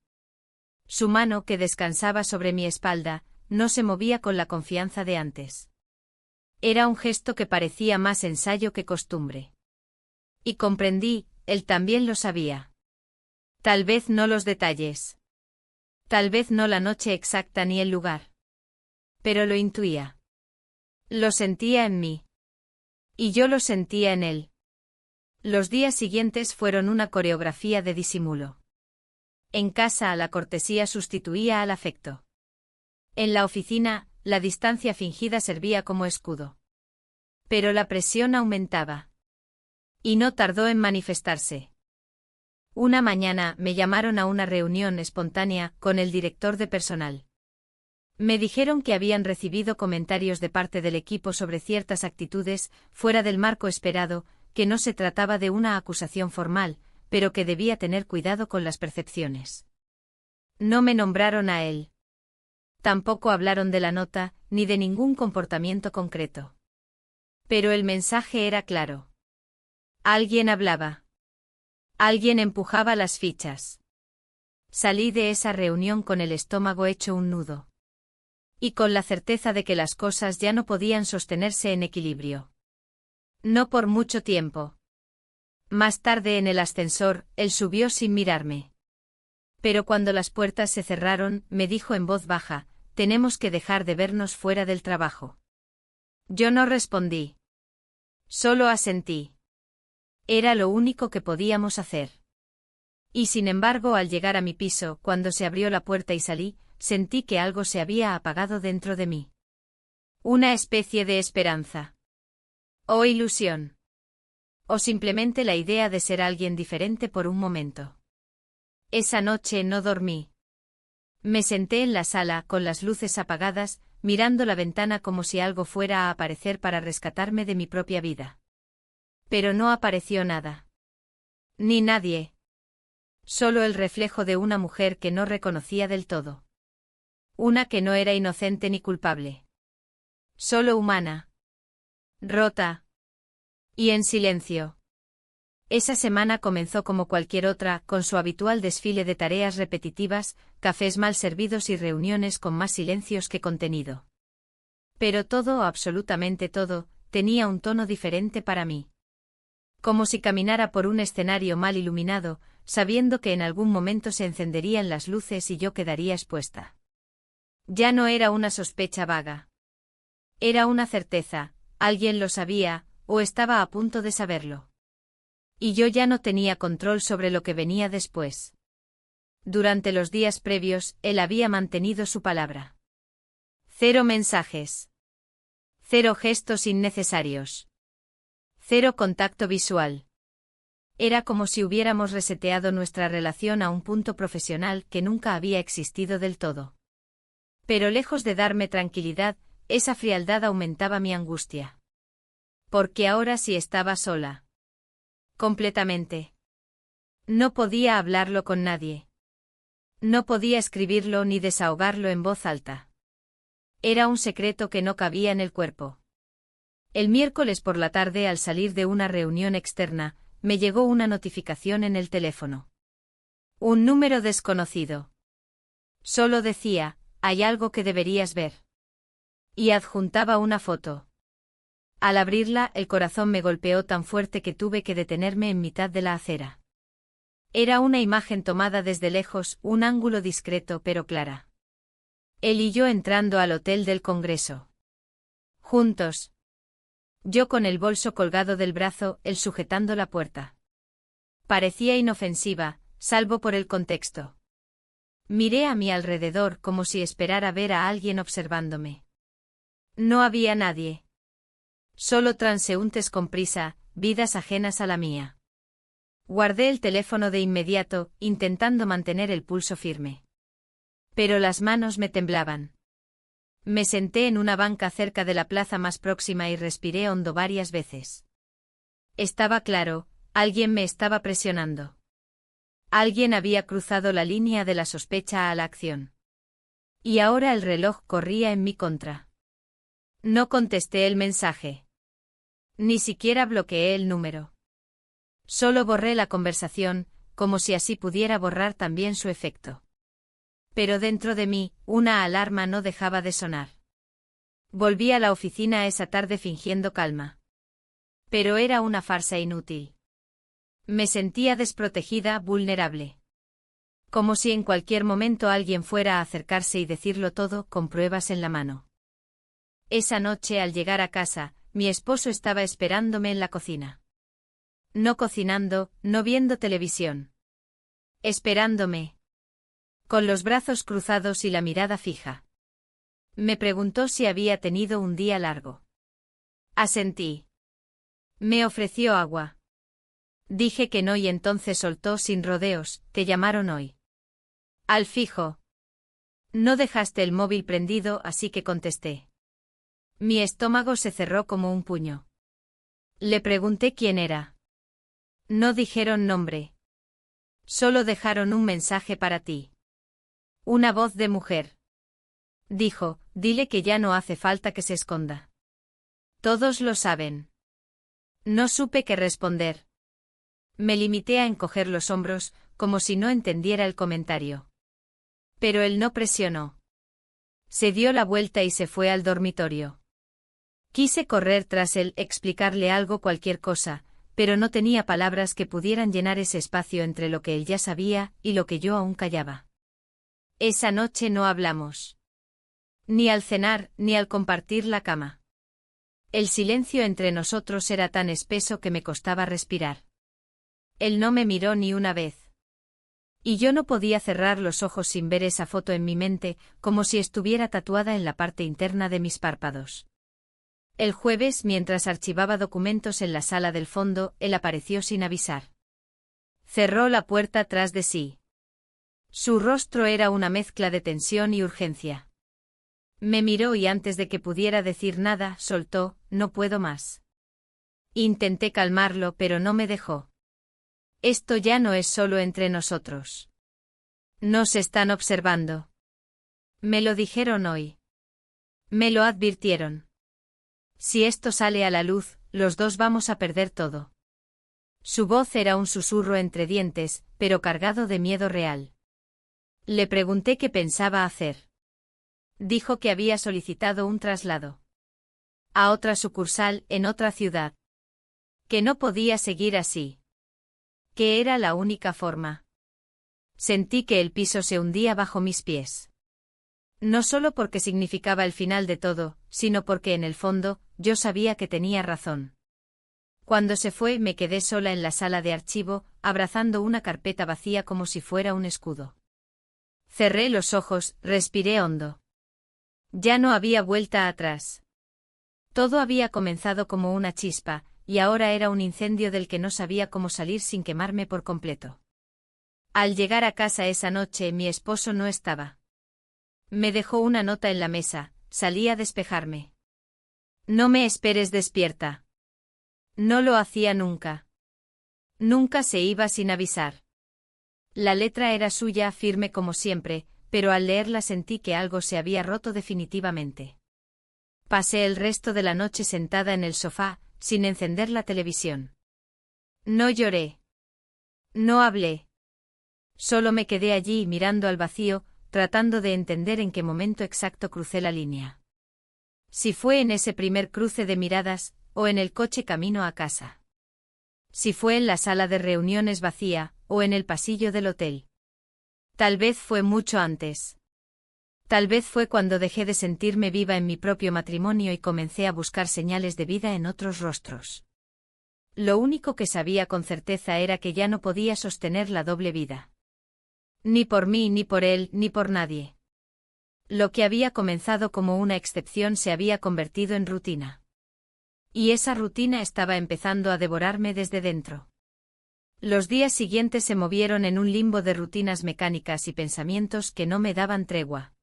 Su mano, que descansaba sobre mi espalda, no se movía con la confianza de antes. Era un gesto que parecía más ensayo que costumbre. Y comprendí, él también lo sabía. Tal vez no los detalles. Tal vez no la noche exacta ni el lugar. Pero lo intuía. Lo sentía en mí. Y yo lo sentía en él. Los días siguientes fueron una coreografía de disimulo. En casa la cortesía sustituía al afecto. En la oficina, la distancia fingida servía como escudo. Pero la presión aumentaba. Y no tardó en manifestarse. Una mañana me llamaron a una reunión espontánea con el director de personal. Me dijeron que habían recibido comentarios de parte del equipo sobre ciertas actitudes, fuera del marco esperado, que no se trataba de una acusación formal, pero que debía tener cuidado con las percepciones. No me nombraron a él. Tampoco hablaron de la nota, ni de ningún comportamiento concreto. Pero el mensaje era claro. Alguien hablaba. Alguien empujaba las fichas. Salí de esa reunión con el estómago hecho un nudo. Y con la certeza de que las cosas ya no podían sostenerse en equilibrio. No por mucho tiempo. Más tarde en el ascensor, él subió sin mirarme. Pero cuando las puertas se cerraron, me dijo en voz baja, «Tenemos que dejar de vernos fuera del trabajo». Yo no respondí. Solo asentí. Era lo único que podíamos hacer. Y sin embargo, al llegar a mi piso, cuando se abrió la puerta y salí, sentí que algo se había apagado dentro de mí. Una especie de esperanza. O ilusión. O simplemente la idea de ser alguien diferente por un momento. Esa noche no dormí. Me senté en la sala con las luces apagadas, mirando la ventana como si algo fuera a aparecer para rescatarme de mi propia vida. Pero no apareció nada. Ni nadie. Solo el reflejo de una mujer que no reconocía del todo. Una que no era inocente ni culpable. Solo humana. Rota. Y en silencio. Esa semana comenzó como cualquier otra, con su habitual desfile de tareas repetitivas, cafés mal servidos y reuniones con más silencios que contenido. Pero todo, absolutamente todo, tenía un tono diferente para mí. Como si caminara por un escenario mal iluminado, sabiendo que en algún momento se encenderían las luces y yo quedaría expuesta. Ya no era una sospecha vaga. Era una certeza, alguien lo sabía, o estaba a punto de saberlo. Y yo ya no tenía control sobre lo que venía después. Durante los días previos, él había mantenido su palabra. 0 mensajes. 0 gestos innecesarios. 0 contacto visual. Era como si hubiéramos reseteado nuestra relación a un punto profesional que nunca había existido del todo. Pero lejos de darme tranquilidad, esa frialdad aumentaba mi angustia. Porque ahora sí estaba sola. Completamente. No podía hablarlo con nadie. No podía escribirlo ni desahogarlo en voz alta. Era un secreto que no cabía en el cuerpo. El miércoles por la tarde, al salir de una reunión externa, me llegó una notificación en el teléfono. Un número desconocido. Solo decía, hay algo que deberías ver. Y adjuntaba una foto. Al abrirla, el corazón me golpeó tan fuerte que tuve que detenerme en mitad de la acera. Era una imagen tomada desde lejos, un ángulo discreto pero clara. Él y yo entrando al Hotel del Congreso. Juntos. Yo con el bolso colgado del brazo, él sujetando la puerta. Parecía inofensiva, salvo por el contexto. Miré a mi alrededor como si esperara ver a alguien observándome. No había nadie. Solo transeúntes con prisa, vidas ajenas a la mía. Guardé el teléfono de inmediato, intentando mantener el pulso firme. Pero las manos me temblaban. Me senté en una banca cerca de la plaza más próxima y respiré hondo varias veces. Estaba claro, alguien me estaba presionando. Alguien había cruzado la línea de la sospecha a la acción. Y ahora el reloj corría en mi contra. No contesté el mensaje. Ni siquiera bloqueé el número. Solo borré la conversación, como si así pudiera borrar también su efecto. Pero dentro de mí, una alarma no dejaba de sonar. Volví a la oficina esa tarde fingiendo calma. Pero era una farsa inútil. Me sentía desprotegida, vulnerable. Como si en cualquier momento alguien fuera a acercarse y decirlo todo con pruebas en la mano. Esa noche al llegar a casa, mi esposo estaba esperándome en la cocina. No cocinando, no viendo televisión. Esperándome. Con los brazos cruzados y la mirada fija. Me preguntó si había tenido un día largo. Asentí. Me ofreció agua. Dije que no y entonces soltó sin rodeos, ¿te llamaron hoy? Al fijo. No dejaste el móvil prendido, así que contesté. Mi estómago se cerró como un puño. Le pregunté quién era. No dijeron nombre. Solo dejaron un mensaje para ti. Una voz de mujer. Dijo, dile que ya no hace falta que se esconda. Todos lo saben. No supe qué responder. Me limité a encoger los hombros, como si no entendiera el comentario. Pero él no presionó. Se dio la vuelta y se fue al dormitorio. Quise correr tras él, explicarle algo, cualquier cosa, pero no tenía palabras que pudieran llenar ese espacio entre lo que él ya sabía y lo que yo aún callaba. Esa noche no hablamos. Ni al cenar, ni al compartir la cama. El silencio entre nosotros era tan espeso que me costaba respirar. Él no me miró ni una vez. Y yo no podía cerrar los ojos sin ver esa foto en mi mente, como si estuviera tatuada en la parte interna de mis párpados. El jueves, mientras archivaba documentos en la sala del fondo, él apareció sin avisar. Cerró la puerta tras de sí. Su rostro era una mezcla de tensión y urgencia. Me miró y antes de que pudiera decir nada, soltó, no puedo más. Intenté calmarlo, pero no me dejó. Esto ya no es solo entre nosotros. Nos están observando. Me lo dijeron hoy. Me lo advirtieron. Si esto sale a la luz, los dos vamos a perder todo. Su voz era un susurro entre dientes, pero cargado de miedo real. Le pregunté qué pensaba hacer. Dijo que había solicitado un traslado. A otra sucursal, en otra ciudad. Que no podía seguir así. Que era la única forma. Sentí que el piso se hundía bajo mis pies. No solo porque significaba el final de todo, sino porque en el fondo, yo sabía que tenía razón. Cuando se fue, me quedé sola en la sala de archivo, abrazando una carpeta vacía como si fuera un escudo. Cerré los ojos, respiré hondo. Ya no había vuelta atrás. Todo había comenzado como una chispa, y ahora era un incendio del que no sabía cómo salir sin quemarme por completo. Al llegar a casa esa noche, mi esposo no estaba. Me dejó una nota en la mesa, salí a despejarme. No me esperes despierta. No lo hacía nunca. Nunca se iba sin avisar. La letra era suya, firme como siempre, pero al leerla sentí que algo se había roto definitivamente. Pasé el resto de la noche sentada en el sofá, sin encender la televisión. No lloré. No hablé. Solo me quedé allí mirando al vacío, tratando de entender en qué momento exacto crucé la línea. Si fue en ese primer cruce de miradas, o en el coche camino a casa. Si fue en la sala de reuniones vacía, o en el pasillo del hotel. Tal vez fue mucho antes. Tal vez fue cuando dejé de sentirme viva en mi propio matrimonio y comencé a buscar señales de vida en otros rostros. Lo único que sabía con certeza era que ya no podía sostener la doble vida. Ni por mí, ni por él, ni por nadie. Lo que había comenzado como una excepción se había convertido en rutina. Y esa rutina estaba empezando a devorarme desde dentro. Los días siguientes se movieron en un limbo de rutinas mecánicas y pensamientos que no me daban tregua.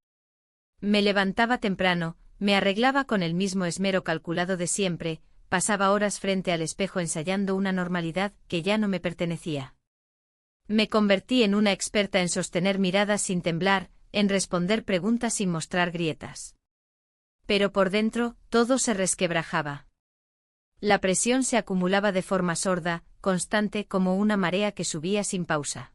Me levantaba temprano, me arreglaba con el mismo esmero calculado de siempre, pasaba horas frente al espejo ensayando una normalidad que ya no me pertenecía. Me convertí en una experta en sostener miradas sin temblar, en responder preguntas sin mostrar grietas. Pero por dentro, todo se resquebrajaba. La presión se acumulaba de forma sorda, constante como una marea que subía sin pausa.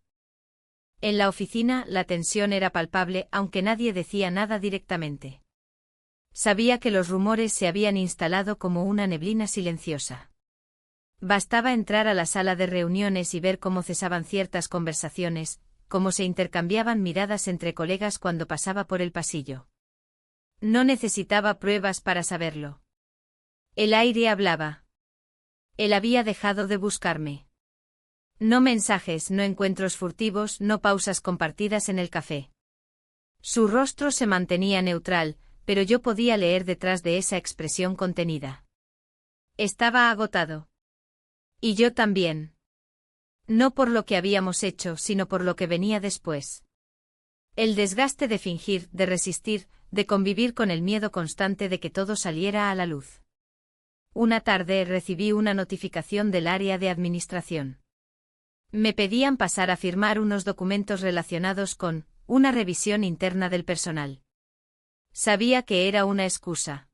En la oficina, la tensión era palpable aunque nadie decía nada directamente. Sabía que los rumores se habían instalado como una neblina silenciosa. Bastaba entrar a la sala de reuniones y ver cómo cesaban ciertas conversaciones, cómo se intercambiaban miradas entre colegas cuando pasaba por el pasillo. No necesitaba pruebas para saberlo. El aire hablaba. Él había dejado de buscarme. No mensajes, no encuentros furtivos, no pausas compartidas en el café. Su rostro se mantenía neutral, pero yo podía leer detrás de esa expresión contenida. Estaba agotado. Y yo también. No por lo que habíamos hecho, sino por lo que venía después. El desgaste de fingir, de resistir, de convivir con el miedo constante de que todo saliera a la luz. Una tarde recibí una notificación del área de administración. Me pedían pasar a firmar unos documentos relacionados con una revisión interna del personal. Sabía que era una excusa.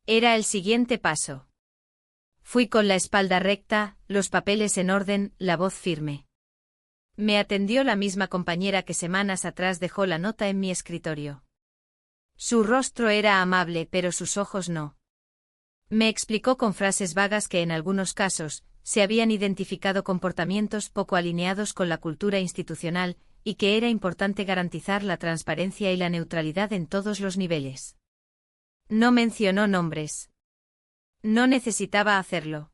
Era el siguiente paso. Fui con la espalda recta, los papeles en orden, la voz firme. Me atendió la misma compañera que semanas atrás dejó la nota en mi escritorio. Su rostro era amable, pero sus ojos no. Me explicó con frases vagas que en algunos casos se habían identificado comportamientos poco alineados con la cultura institucional y que era importante garantizar la transparencia y la neutralidad en todos los niveles. No mencionó nombres. No necesitaba hacerlo.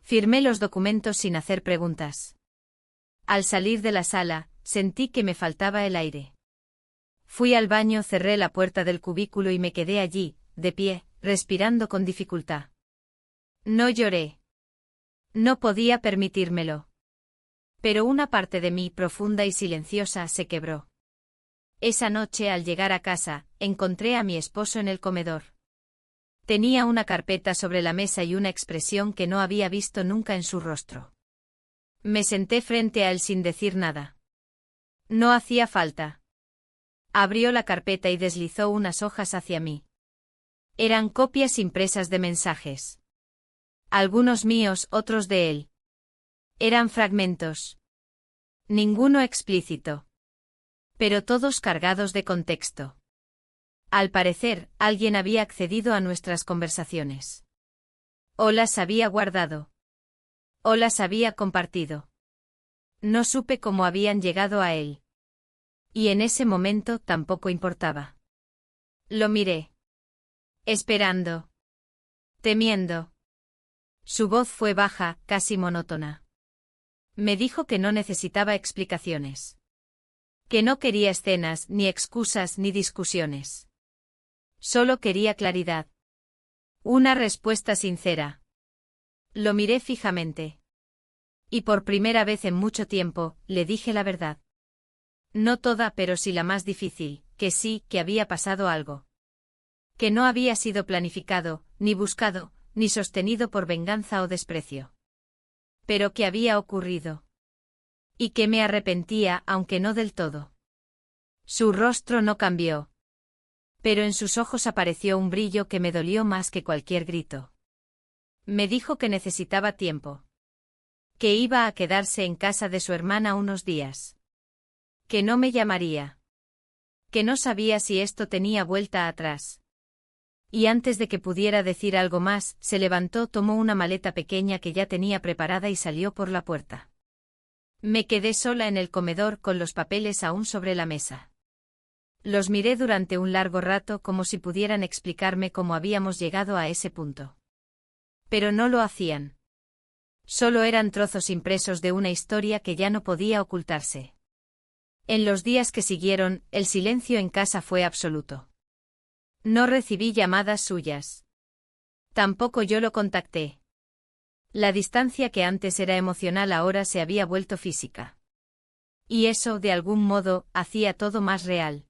Firmé los documentos sin hacer preguntas. Al salir de la sala, sentí que me faltaba el aire. Fui al baño, cerré la puerta del cubículo y me quedé allí, de pie, respirando con dificultad. No lloré. No podía permitírmelo. Pero una parte de mí, profunda y silenciosa, se quebró. Esa noche, al llegar a casa, encontré a mi esposo en el comedor. Tenía una carpeta sobre la mesa y una expresión que no había visto nunca en su rostro. Me senté frente a él sin decir nada. No hacía falta. Abrió la carpeta y deslizó unas hojas hacia mí. Eran copias impresas de mensajes. Algunos míos, otros de él. Eran fragmentos. Ninguno explícito. Pero todos cargados de contexto. Al parecer, alguien había accedido a nuestras conversaciones. O las había guardado. O las había compartido. No supe cómo habían llegado a él. Y en ese momento tampoco importaba. Lo miré. Esperando. Temiendo. Su voz fue baja, casi monótona. Me dijo que no necesitaba explicaciones. Que no quería escenas, ni excusas, ni discusiones. Solo quería claridad. Una respuesta sincera. Lo miré fijamente. Y por primera vez en mucho tiempo, le dije la verdad. No toda, pero sí la más difícil, que sí, que había pasado algo. Que no había sido planificado, ni buscado, ni sostenido por venganza o desprecio. Pero ¿qué había ocurrido? Y que me arrepentía, aunque no del todo. Su rostro no cambió. Pero en sus ojos apareció un brillo que me dolió más que cualquier grito. Me dijo que necesitaba tiempo. Que iba a quedarse en casa de su hermana unos días. Que no me llamaría. Que no sabía si esto tenía vuelta atrás. Y antes de que pudiera decir algo más, se levantó, tomó una maleta pequeña que ya tenía preparada y salió por la puerta. Me quedé sola en el comedor con los papeles aún sobre la mesa. Los miré durante un largo rato como si pudieran explicarme cómo habíamos llegado a ese punto. Pero no lo hacían. Solo eran trozos impresos de una historia que ya no podía ocultarse. En los días que siguieron, el silencio en casa fue absoluto. No recibí llamadas suyas. Tampoco yo lo contacté. La distancia que antes era emocional ahora se había vuelto física. Y eso, de algún modo, hacía todo más real.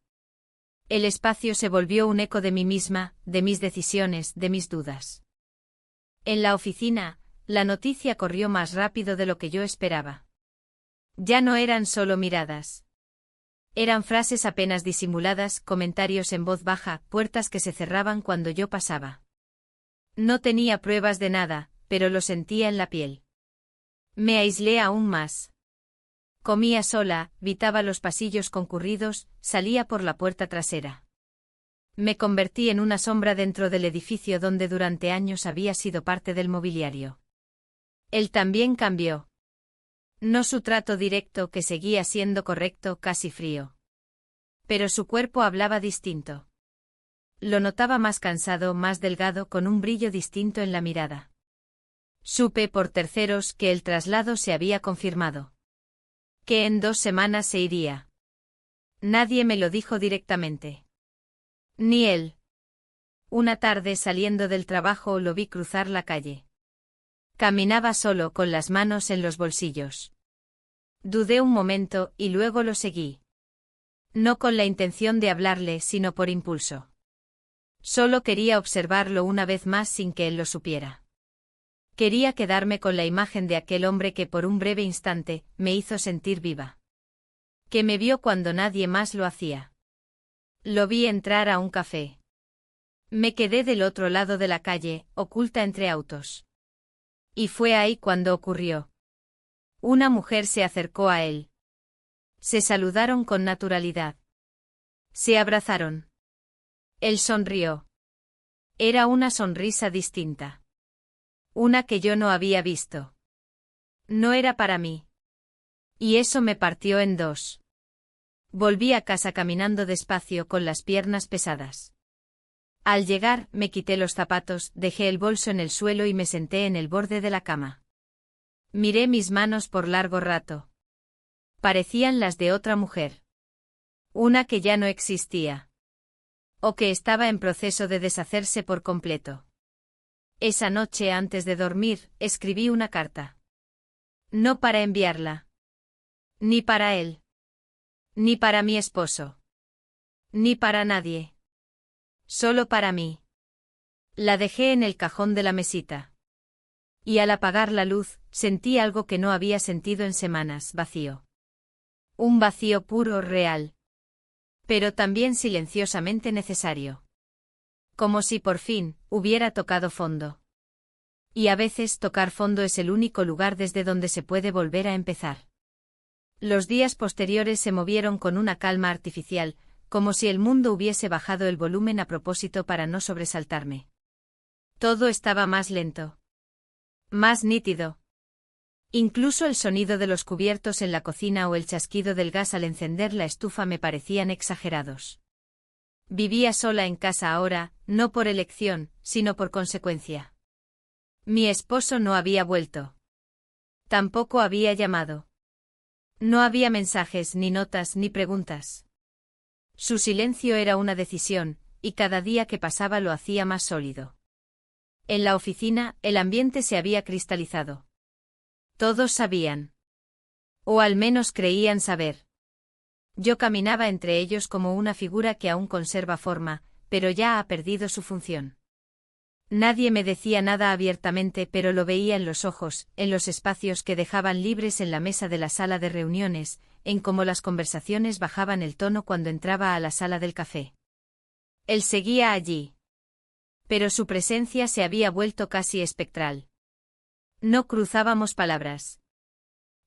El espacio se volvió un eco de mí misma, de mis decisiones, de mis dudas. En la oficina, la noticia corrió más rápido de lo que yo esperaba. Ya no eran solo miradas. Eran frases apenas disimuladas, comentarios en voz baja, puertas que se cerraban cuando yo pasaba. No tenía pruebas de nada, pero lo sentía en la piel. Me aislé aún más. Comía sola, evitaba los pasillos concurridos, salía por la puerta trasera. Me convertí en una sombra dentro del edificio donde durante años había sido parte del mobiliario. Él también cambió. No su trato directo, que seguía siendo correcto, casi frío. Pero su cuerpo hablaba distinto. Lo notaba más cansado, más delgado, con un brillo distinto en la mirada. Supe por terceros que el traslado se había confirmado. Que en 2 semanas se iría. Nadie me lo dijo directamente. Ni él. Una tarde saliendo del trabajo lo vi cruzar la calle. Caminaba solo, con las manos en los bolsillos. Dudé un momento y luego lo seguí. No con la intención de hablarle, sino por impulso. Solo quería observarlo una vez más sin que él lo supiera. Quería quedarme con la imagen de aquel hombre que por un breve instante me hizo sentir viva. Que me vio cuando nadie más lo hacía. Lo vi entrar a un café. Me quedé del otro lado de la calle, oculta entre autos. Y fue ahí cuando ocurrió. Una mujer se acercó a él. Se saludaron con naturalidad. Se abrazaron. Él sonrió. Era una sonrisa distinta. Una que yo no había visto. No era para mí. Y eso me partió en 2. Volví a casa caminando despacio, con las piernas pesadas. Al llegar, me quité los zapatos, dejé el bolso en el suelo y me senté en el borde de la cama. Miré mis manos por largo rato. Parecían las de otra mujer. Una que ya no existía. O que estaba en proceso de deshacerse por completo. Esa noche, antes de dormir, escribí una carta. No para enviarla. Ni para él. Ni para mi esposo. Ni para nadie. Solo para mí. La dejé en el cajón de la mesita. Y al apagar la luz, sentí algo que no había sentido en semanas: vacío. Un vacío puro, real. Pero también silenciosamente necesario. Como si por fin hubiera tocado fondo. Y a veces tocar fondo es el único lugar desde donde se puede volver a empezar. Los días posteriores se movieron con una calma artificial, como si el mundo hubiese bajado el volumen a propósito para no sobresaltarme. Todo estaba más lento. Más nítido. Incluso el sonido de los cubiertos en la cocina o el chasquido del gas al encender la estufa me parecían exagerados. Vivía sola en casa ahora, no por elección, sino por consecuencia. Mi esposo no había vuelto. Tampoco había llamado. No había mensajes, ni notas, ni preguntas. Su silencio era una decisión, y cada día que pasaba lo hacía más sólido. En la oficina, el ambiente se había cristalizado. Todos sabían. O al menos creían saber. Yo caminaba entre ellos como una figura que aún conserva forma, pero ya ha perdido su función. Nadie me decía nada abiertamente, pero lo veía en los ojos, en los espacios que dejaban libres en la mesa de la sala de reuniones, en cómo las conversaciones bajaban el tono cuando entraba a la sala del café. Él seguía allí. Pero su presencia se había vuelto casi espectral. No cruzábamos palabras.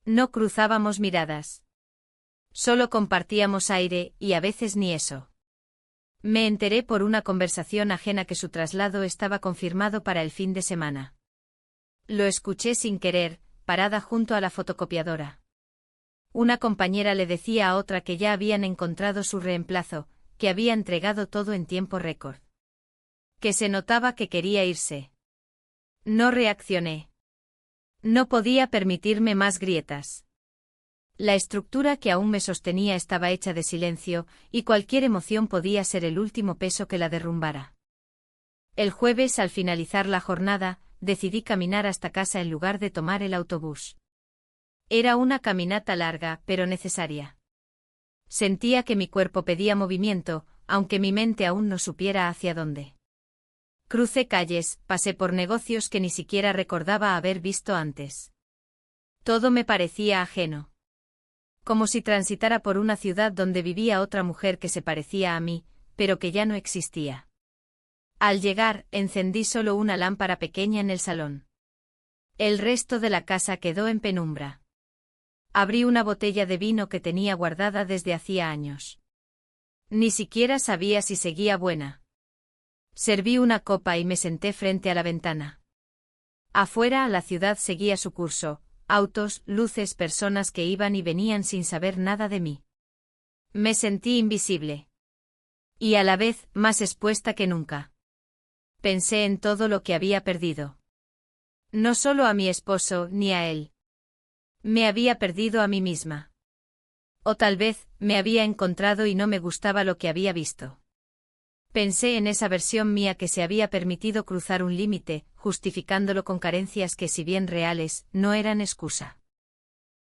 No cruzábamos miradas. Solo compartíamos aire, y a veces ni eso. Me enteré por una conversación ajena que su traslado estaba confirmado para el fin de semana. Lo escuché sin querer, parada junto a la fotocopiadora. Una compañera le decía a otra que ya habían encontrado su reemplazo, que había entregado todo en tiempo récord. Que se notaba que quería irse. No reaccioné. No podía permitirme más grietas. La estructura que aún me sostenía estaba hecha de silencio, y cualquier emoción podía ser el último peso que la derrumbara. El jueves, al finalizar la jornada, decidí caminar hasta casa en lugar de tomar el autobús. Era una caminata larga, pero necesaria. Sentía que mi cuerpo pedía movimiento, aunque mi mente aún no supiera hacia dónde. Crucé calles, pasé por negocios que ni siquiera recordaba haber visto antes. Todo me parecía ajeno. Como si transitara por una ciudad donde vivía otra mujer que se parecía a mí, pero que ya no existía. Al llegar, encendí solo una lámpara pequeña en el salón. El resto de la casa quedó en penumbra. Abrí una botella de vino que tenía guardada desde hacía años. Ni siquiera sabía si seguía buena. Serví una copa y me senté frente a la ventana. Afuera, la ciudad seguía su curso. Autos, luces, personas que iban y venían sin saber nada de mí. Me sentí invisible. Y a la vez, más expuesta que nunca. Pensé en todo lo que había perdido. No solo a mi esposo, ni a él. Me había perdido a mí misma. O tal vez, me había encontrado y no me gustaba lo que había visto. Pensé en esa versión mía que se había permitido cruzar un límite, justificándolo con carencias que, si bien reales, no eran excusa.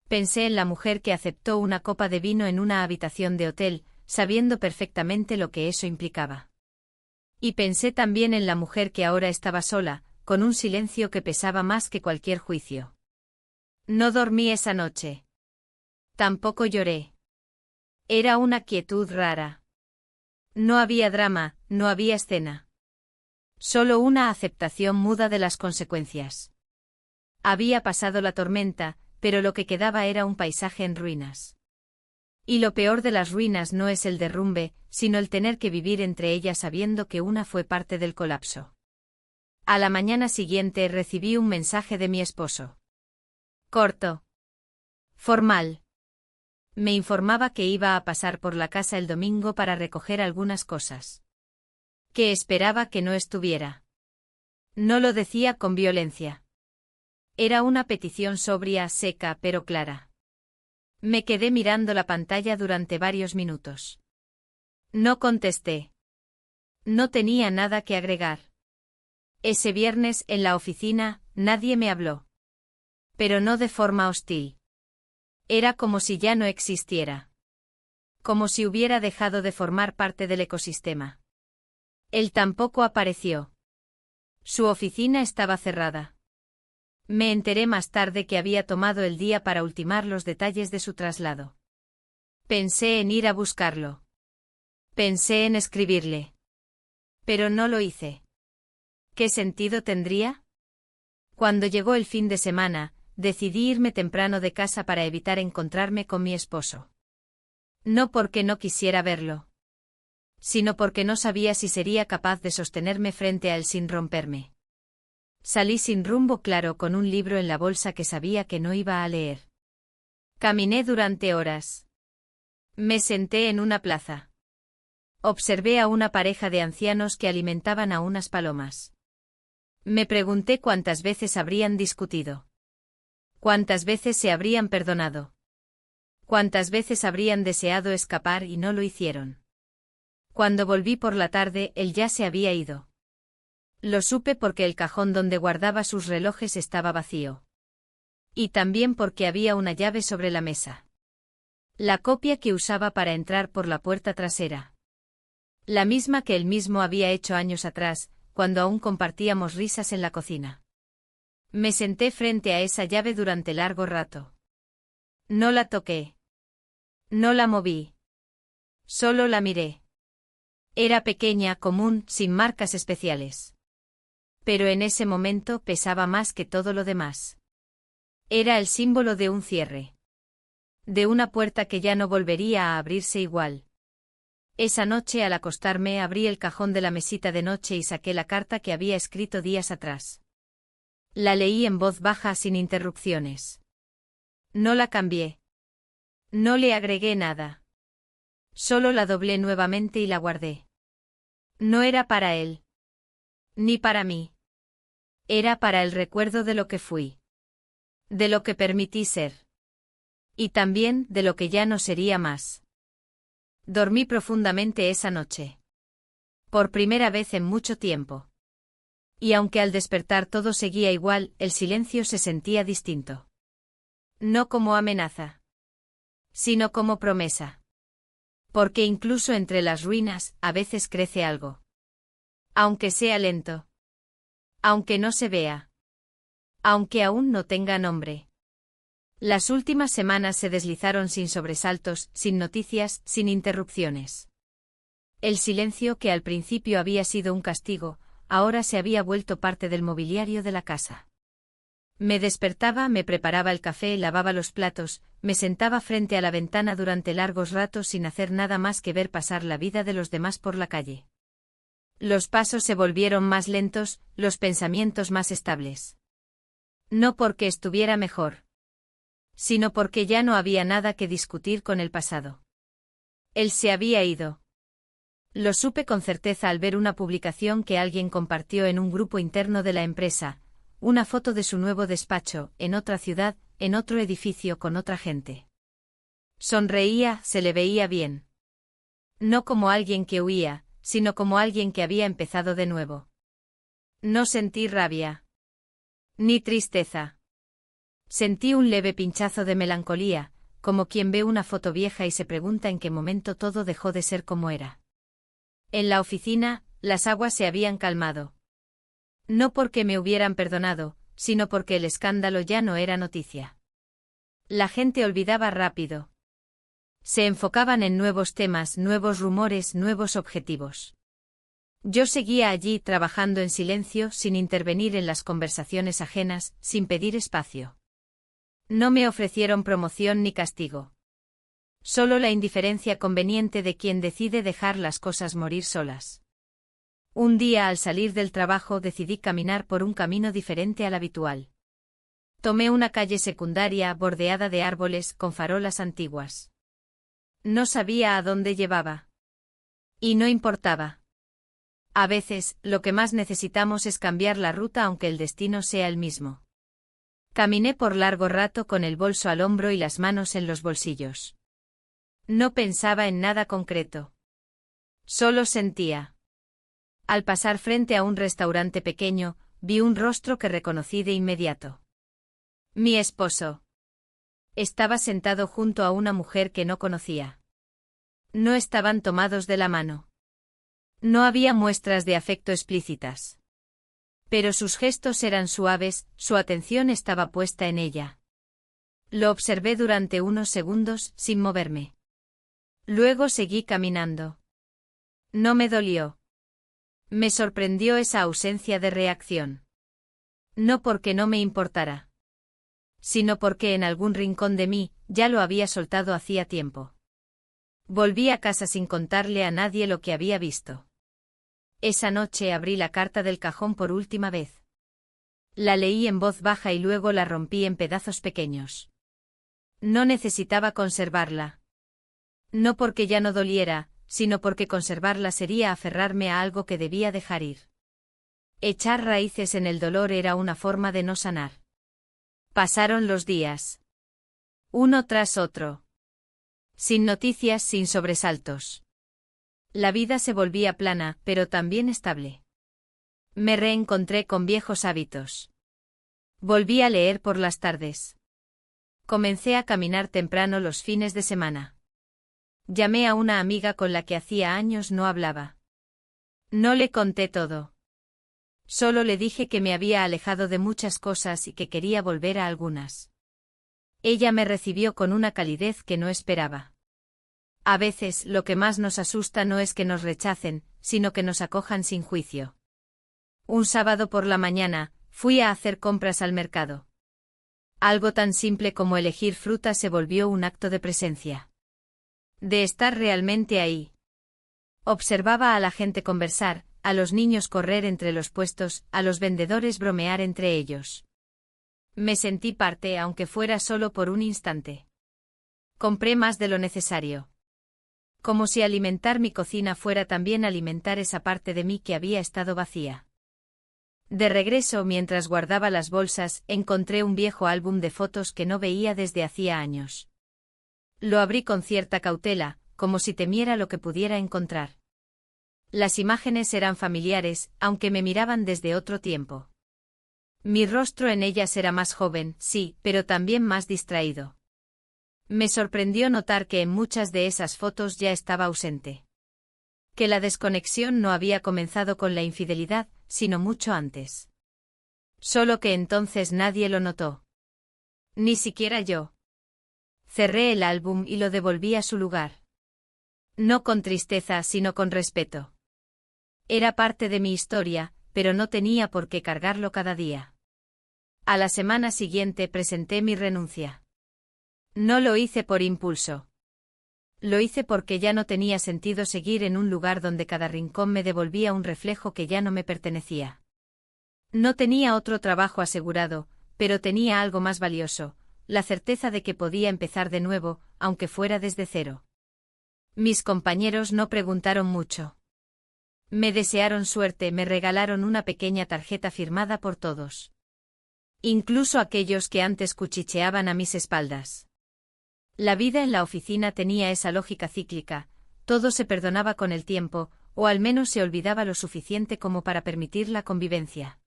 Pensé en la mujer que aceptó una copa de vino en una habitación de hotel, sabiendo perfectamente lo que eso implicaba. Y pensé también en la mujer que ahora estaba sola, con un silencio que pesaba más que cualquier juicio. No dormí esa noche. Tampoco lloré. Era una quietud rara. No había drama, no había escena. Solo una aceptación muda de las consecuencias. Había pasado la tormenta, pero lo que quedaba era un paisaje en ruinas. Y lo peor de las ruinas no es el derrumbe, sino el tener que vivir entre ellas sabiendo que una fue parte del colapso. A la mañana siguiente recibí un mensaje de mi esposo. Corto. Formal. Me informaba que iba a pasar por la casa el domingo para recoger algunas cosas. Que esperaba que no estuviera. No lo decía con violencia. Era una petición sobria, seca, pero clara. Me quedé mirando la pantalla durante varios minutos. No contesté. No tenía nada que agregar. Ese viernes, en la oficina, nadie me habló. Pero no de forma hostil. Era como si ya no existiera. Como si hubiera dejado de formar parte del ecosistema. Él tampoco apareció. Su oficina estaba cerrada. Me enteré más tarde que había tomado el día para ultimar los detalles de su traslado. Pensé en ir a buscarlo. Pensé en escribirle. Pero no lo hice. ¿Qué sentido tendría? Cuando llegó el fin de semana, decidí irme temprano de casa para evitar encontrarme con mi esposo. No porque no quisiera verlo, sino porque no sabía si sería capaz de sostenerme frente a él sin romperme. Salí sin rumbo claro con un libro en la bolsa que sabía que no iba a leer. Caminé durante horas. Me senté en una plaza. Observé a una pareja de ancianos que alimentaban a unas palomas. Me pregunté cuántas veces habrían discutido. Cuántas veces se habrían perdonado. Cuántas veces habrían deseado escapar y no lo hicieron. Cuando volví por la tarde, él ya se había ido. Lo supe porque el cajón donde guardaba sus relojes estaba vacío. Y también porque había una llave sobre la mesa. La copia que usaba para entrar por la puerta trasera. La misma que él mismo había hecho años atrás, cuando aún compartíamos risas en la cocina. Me senté frente a esa llave durante largo rato. No la toqué. No la moví. Solo la miré. Era pequeña, común, sin marcas especiales. Pero en ese momento pesaba más que todo lo demás. Era el símbolo de un cierre. De una puerta que ya no volvería a abrirse igual. Esa noche al acostarme abrí el cajón de la mesita de noche y saqué la carta que había escrito días atrás. La leí en voz baja sin interrupciones. No la cambié. No le agregué nada. Solo la doblé nuevamente y la guardé. No era para él. Ni para mí. Era para el recuerdo de lo que fui. De lo que permití ser. Y también de lo que ya no sería más. Dormí profundamente esa noche. Por primera vez en mucho tiempo. Y aunque al despertar todo seguía igual, el silencio se sentía distinto. No como amenaza. Sino como promesa. Porque incluso entre las ruinas, a veces crece algo. Aunque sea lento. Aunque no se vea. Aunque aún no tenga nombre. Las últimas semanas se deslizaron sin sobresaltos, sin noticias, sin interrupciones. El silencio que al principio había sido un castigo, ahora se había vuelto parte del mobiliario de la casa. Me despertaba, me preparaba el café, lavaba los platos, me sentaba frente a la ventana durante largos ratos sin hacer nada más que ver pasar la vida de los demás por la calle. Los pasos se volvieron más lentos, los pensamientos más estables. No porque estuviera mejor. Sino porque ya no había nada que discutir con el pasado. Él se había ido. Lo supe con certeza al ver una publicación que alguien compartió en un grupo interno de la empresa, una foto de su nuevo despacho, en otra ciudad, en otro edificio con otra gente. Sonreía, se le veía bien. No como alguien que huía, sino como alguien que había empezado de nuevo. No sentí rabia. Ni tristeza. Sentí un leve pinchazo de melancolía, como quien ve una foto vieja y se pregunta en qué momento todo dejó de ser como era. En la oficina, las aguas se habían calmado. No porque me hubieran perdonado, sino porque el escándalo ya no era noticia. La gente olvidaba rápido. Se enfocaban en nuevos temas, nuevos rumores, nuevos objetivos. Yo seguía allí trabajando en silencio, sin intervenir en las conversaciones ajenas, sin pedir espacio. No me ofrecieron promoción ni castigo. Solo la indiferencia conveniente de quien decide dejar las cosas morir solas. Un día al salir del trabajo decidí caminar por un camino diferente al habitual. Tomé una calle secundaria bordeada de árboles con farolas antiguas. No sabía a dónde llevaba. Y no importaba. A veces, lo que más necesitamos es cambiar la ruta aunque el destino sea el mismo. Caminé por largo rato con el bolso al hombro y las manos en los bolsillos. No pensaba en nada concreto. Solo sentía. Al pasar frente a un restaurante pequeño, vi un rostro que reconocí de inmediato. Mi esposo. Estaba sentado junto a una mujer que no conocía. No estaban tomados de la mano. No había muestras de afecto explícitas. Pero sus gestos eran suaves, su atención estaba puesta en ella. Lo observé durante unos segundos, sin moverme. Luego seguí caminando. No me dolió. Me sorprendió esa ausencia de reacción. No porque no me importara. Sino porque en algún rincón de mí, ya lo había soltado hacía tiempo. Volví a casa sin contarle a nadie lo que había visto. Esa noche abrí la carta del cajón por última vez. La leí en voz baja y luego la rompí en pedazos pequeños. No necesitaba conservarla. No porque ya no doliera, sino porque conservarla sería aferrarme a algo que debía dejar ir. Echar raíces en el dolor era una forma de no sanar. Pasaron los días. Uno tras otro. Sin noticias, sin sobresaltos. La vida se volvía plana, pero también estable. Me reencontré con viejos hábitos. Volví a leer por las tardes. Comencé a caminar temprano los fines de semana. Llamé a una amiga con la que hacía años no hablaba. No le conté todo. Solo le dije que me había alejado de muchas cosas y que quería volver a algunas. Ella me recibió con una calidez que no esperaba. A veces, lo que más nos asusta no es que nos rechacen, sino que nos acojan sin juicio. Un sábado por la mañana, fui a hacer compras al mercado. Algo tan simple como elegir fruta se volvió un acto de presencia. De estar realmente ahí. Observaba a la gente conversar, a los niños correr entre los puestos, a los vendedores bromear entre ellos. Me sentí parte, aunque fuera solo por un instante. Compré más de lo necesario. Como si alimentar mi cocina fuera también alimentar esa parte de mí que había estado vacía. De regreso, mientras guardaba las bolsas, encontré un viejo álbum de fotos que no veía desde hacía años. Lo abrí con cierta cautela, como si temiera lo que pudiera encontrar. Las imágenes eran familiares, aunque me miraban desde otro tiempo. Mi rostro en ellas era más joven, sí, pero también más distraído. Me sorprendió notar que en muchas de esas fotos ya estaba ausente. Que la desconexión no había comenzado con la infidelidad, sino mucho antes. Solo que entonces nadie lo notó. Ni siquiera yo. Cerré el álbum y lo devolví a su lugar. No con tristeza, sino con respeto. Era parte de mi historia, pero no tenía por qué cargarlo cada día. A la semana siguiente presenté mi renuncia. No lo hice por impulso. Lo hice porque ya no tenía sentido seguir en un lugar donde cada rincón me devolvía un reflejo que ya no me pertenecía. No tenía otro trabajo asegurado, pero tenía algo más valioso, la certeza de que podía empezar de nuevo, aunque fuera desde cero. Mis compañeros no preguntaron mucho. Me desearon suerte, me regalaron una pequeña tarjeta firmada por todos. Incluso aquellos que antes cuchicheaban a mis espaldas. La vida en la oficina tenía esa lógica cíclica, todo se perdonaba con el tiempo, o al menos se olvidaba lo suficiente como para permitir la convivencia.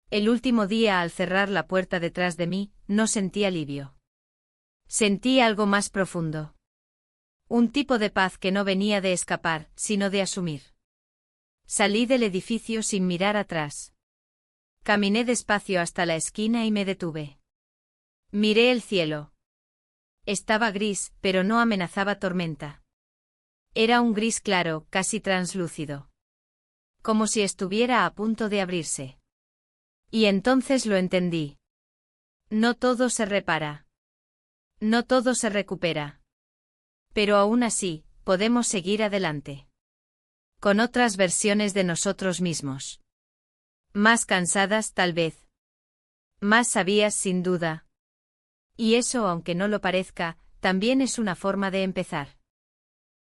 El último día, al cerrar la puerta detrás de mí, no sentí alivio. Sentí algo más profundo. Un tipo de paz que no venía de escapar, sino de asumir. Salí del edificio sin mirar atrás. Caminé despacio hasta la esquina y me detuve. Miré el cielo. Estaba gris, pero no amenazaba tormenta. Era un gris claro, casi translúcido. Como si estuviera a punto de abrirse. Y entonces lo entendí. No todo se repara. No todo se recupera. Pero aún así, podemos seguir adelante. Con otras versiones de nosotros mismos. Más cansadas, tal vez. Más sabias, sin duda. Y eso, aunque no lo parezca, también es una forma de empezar.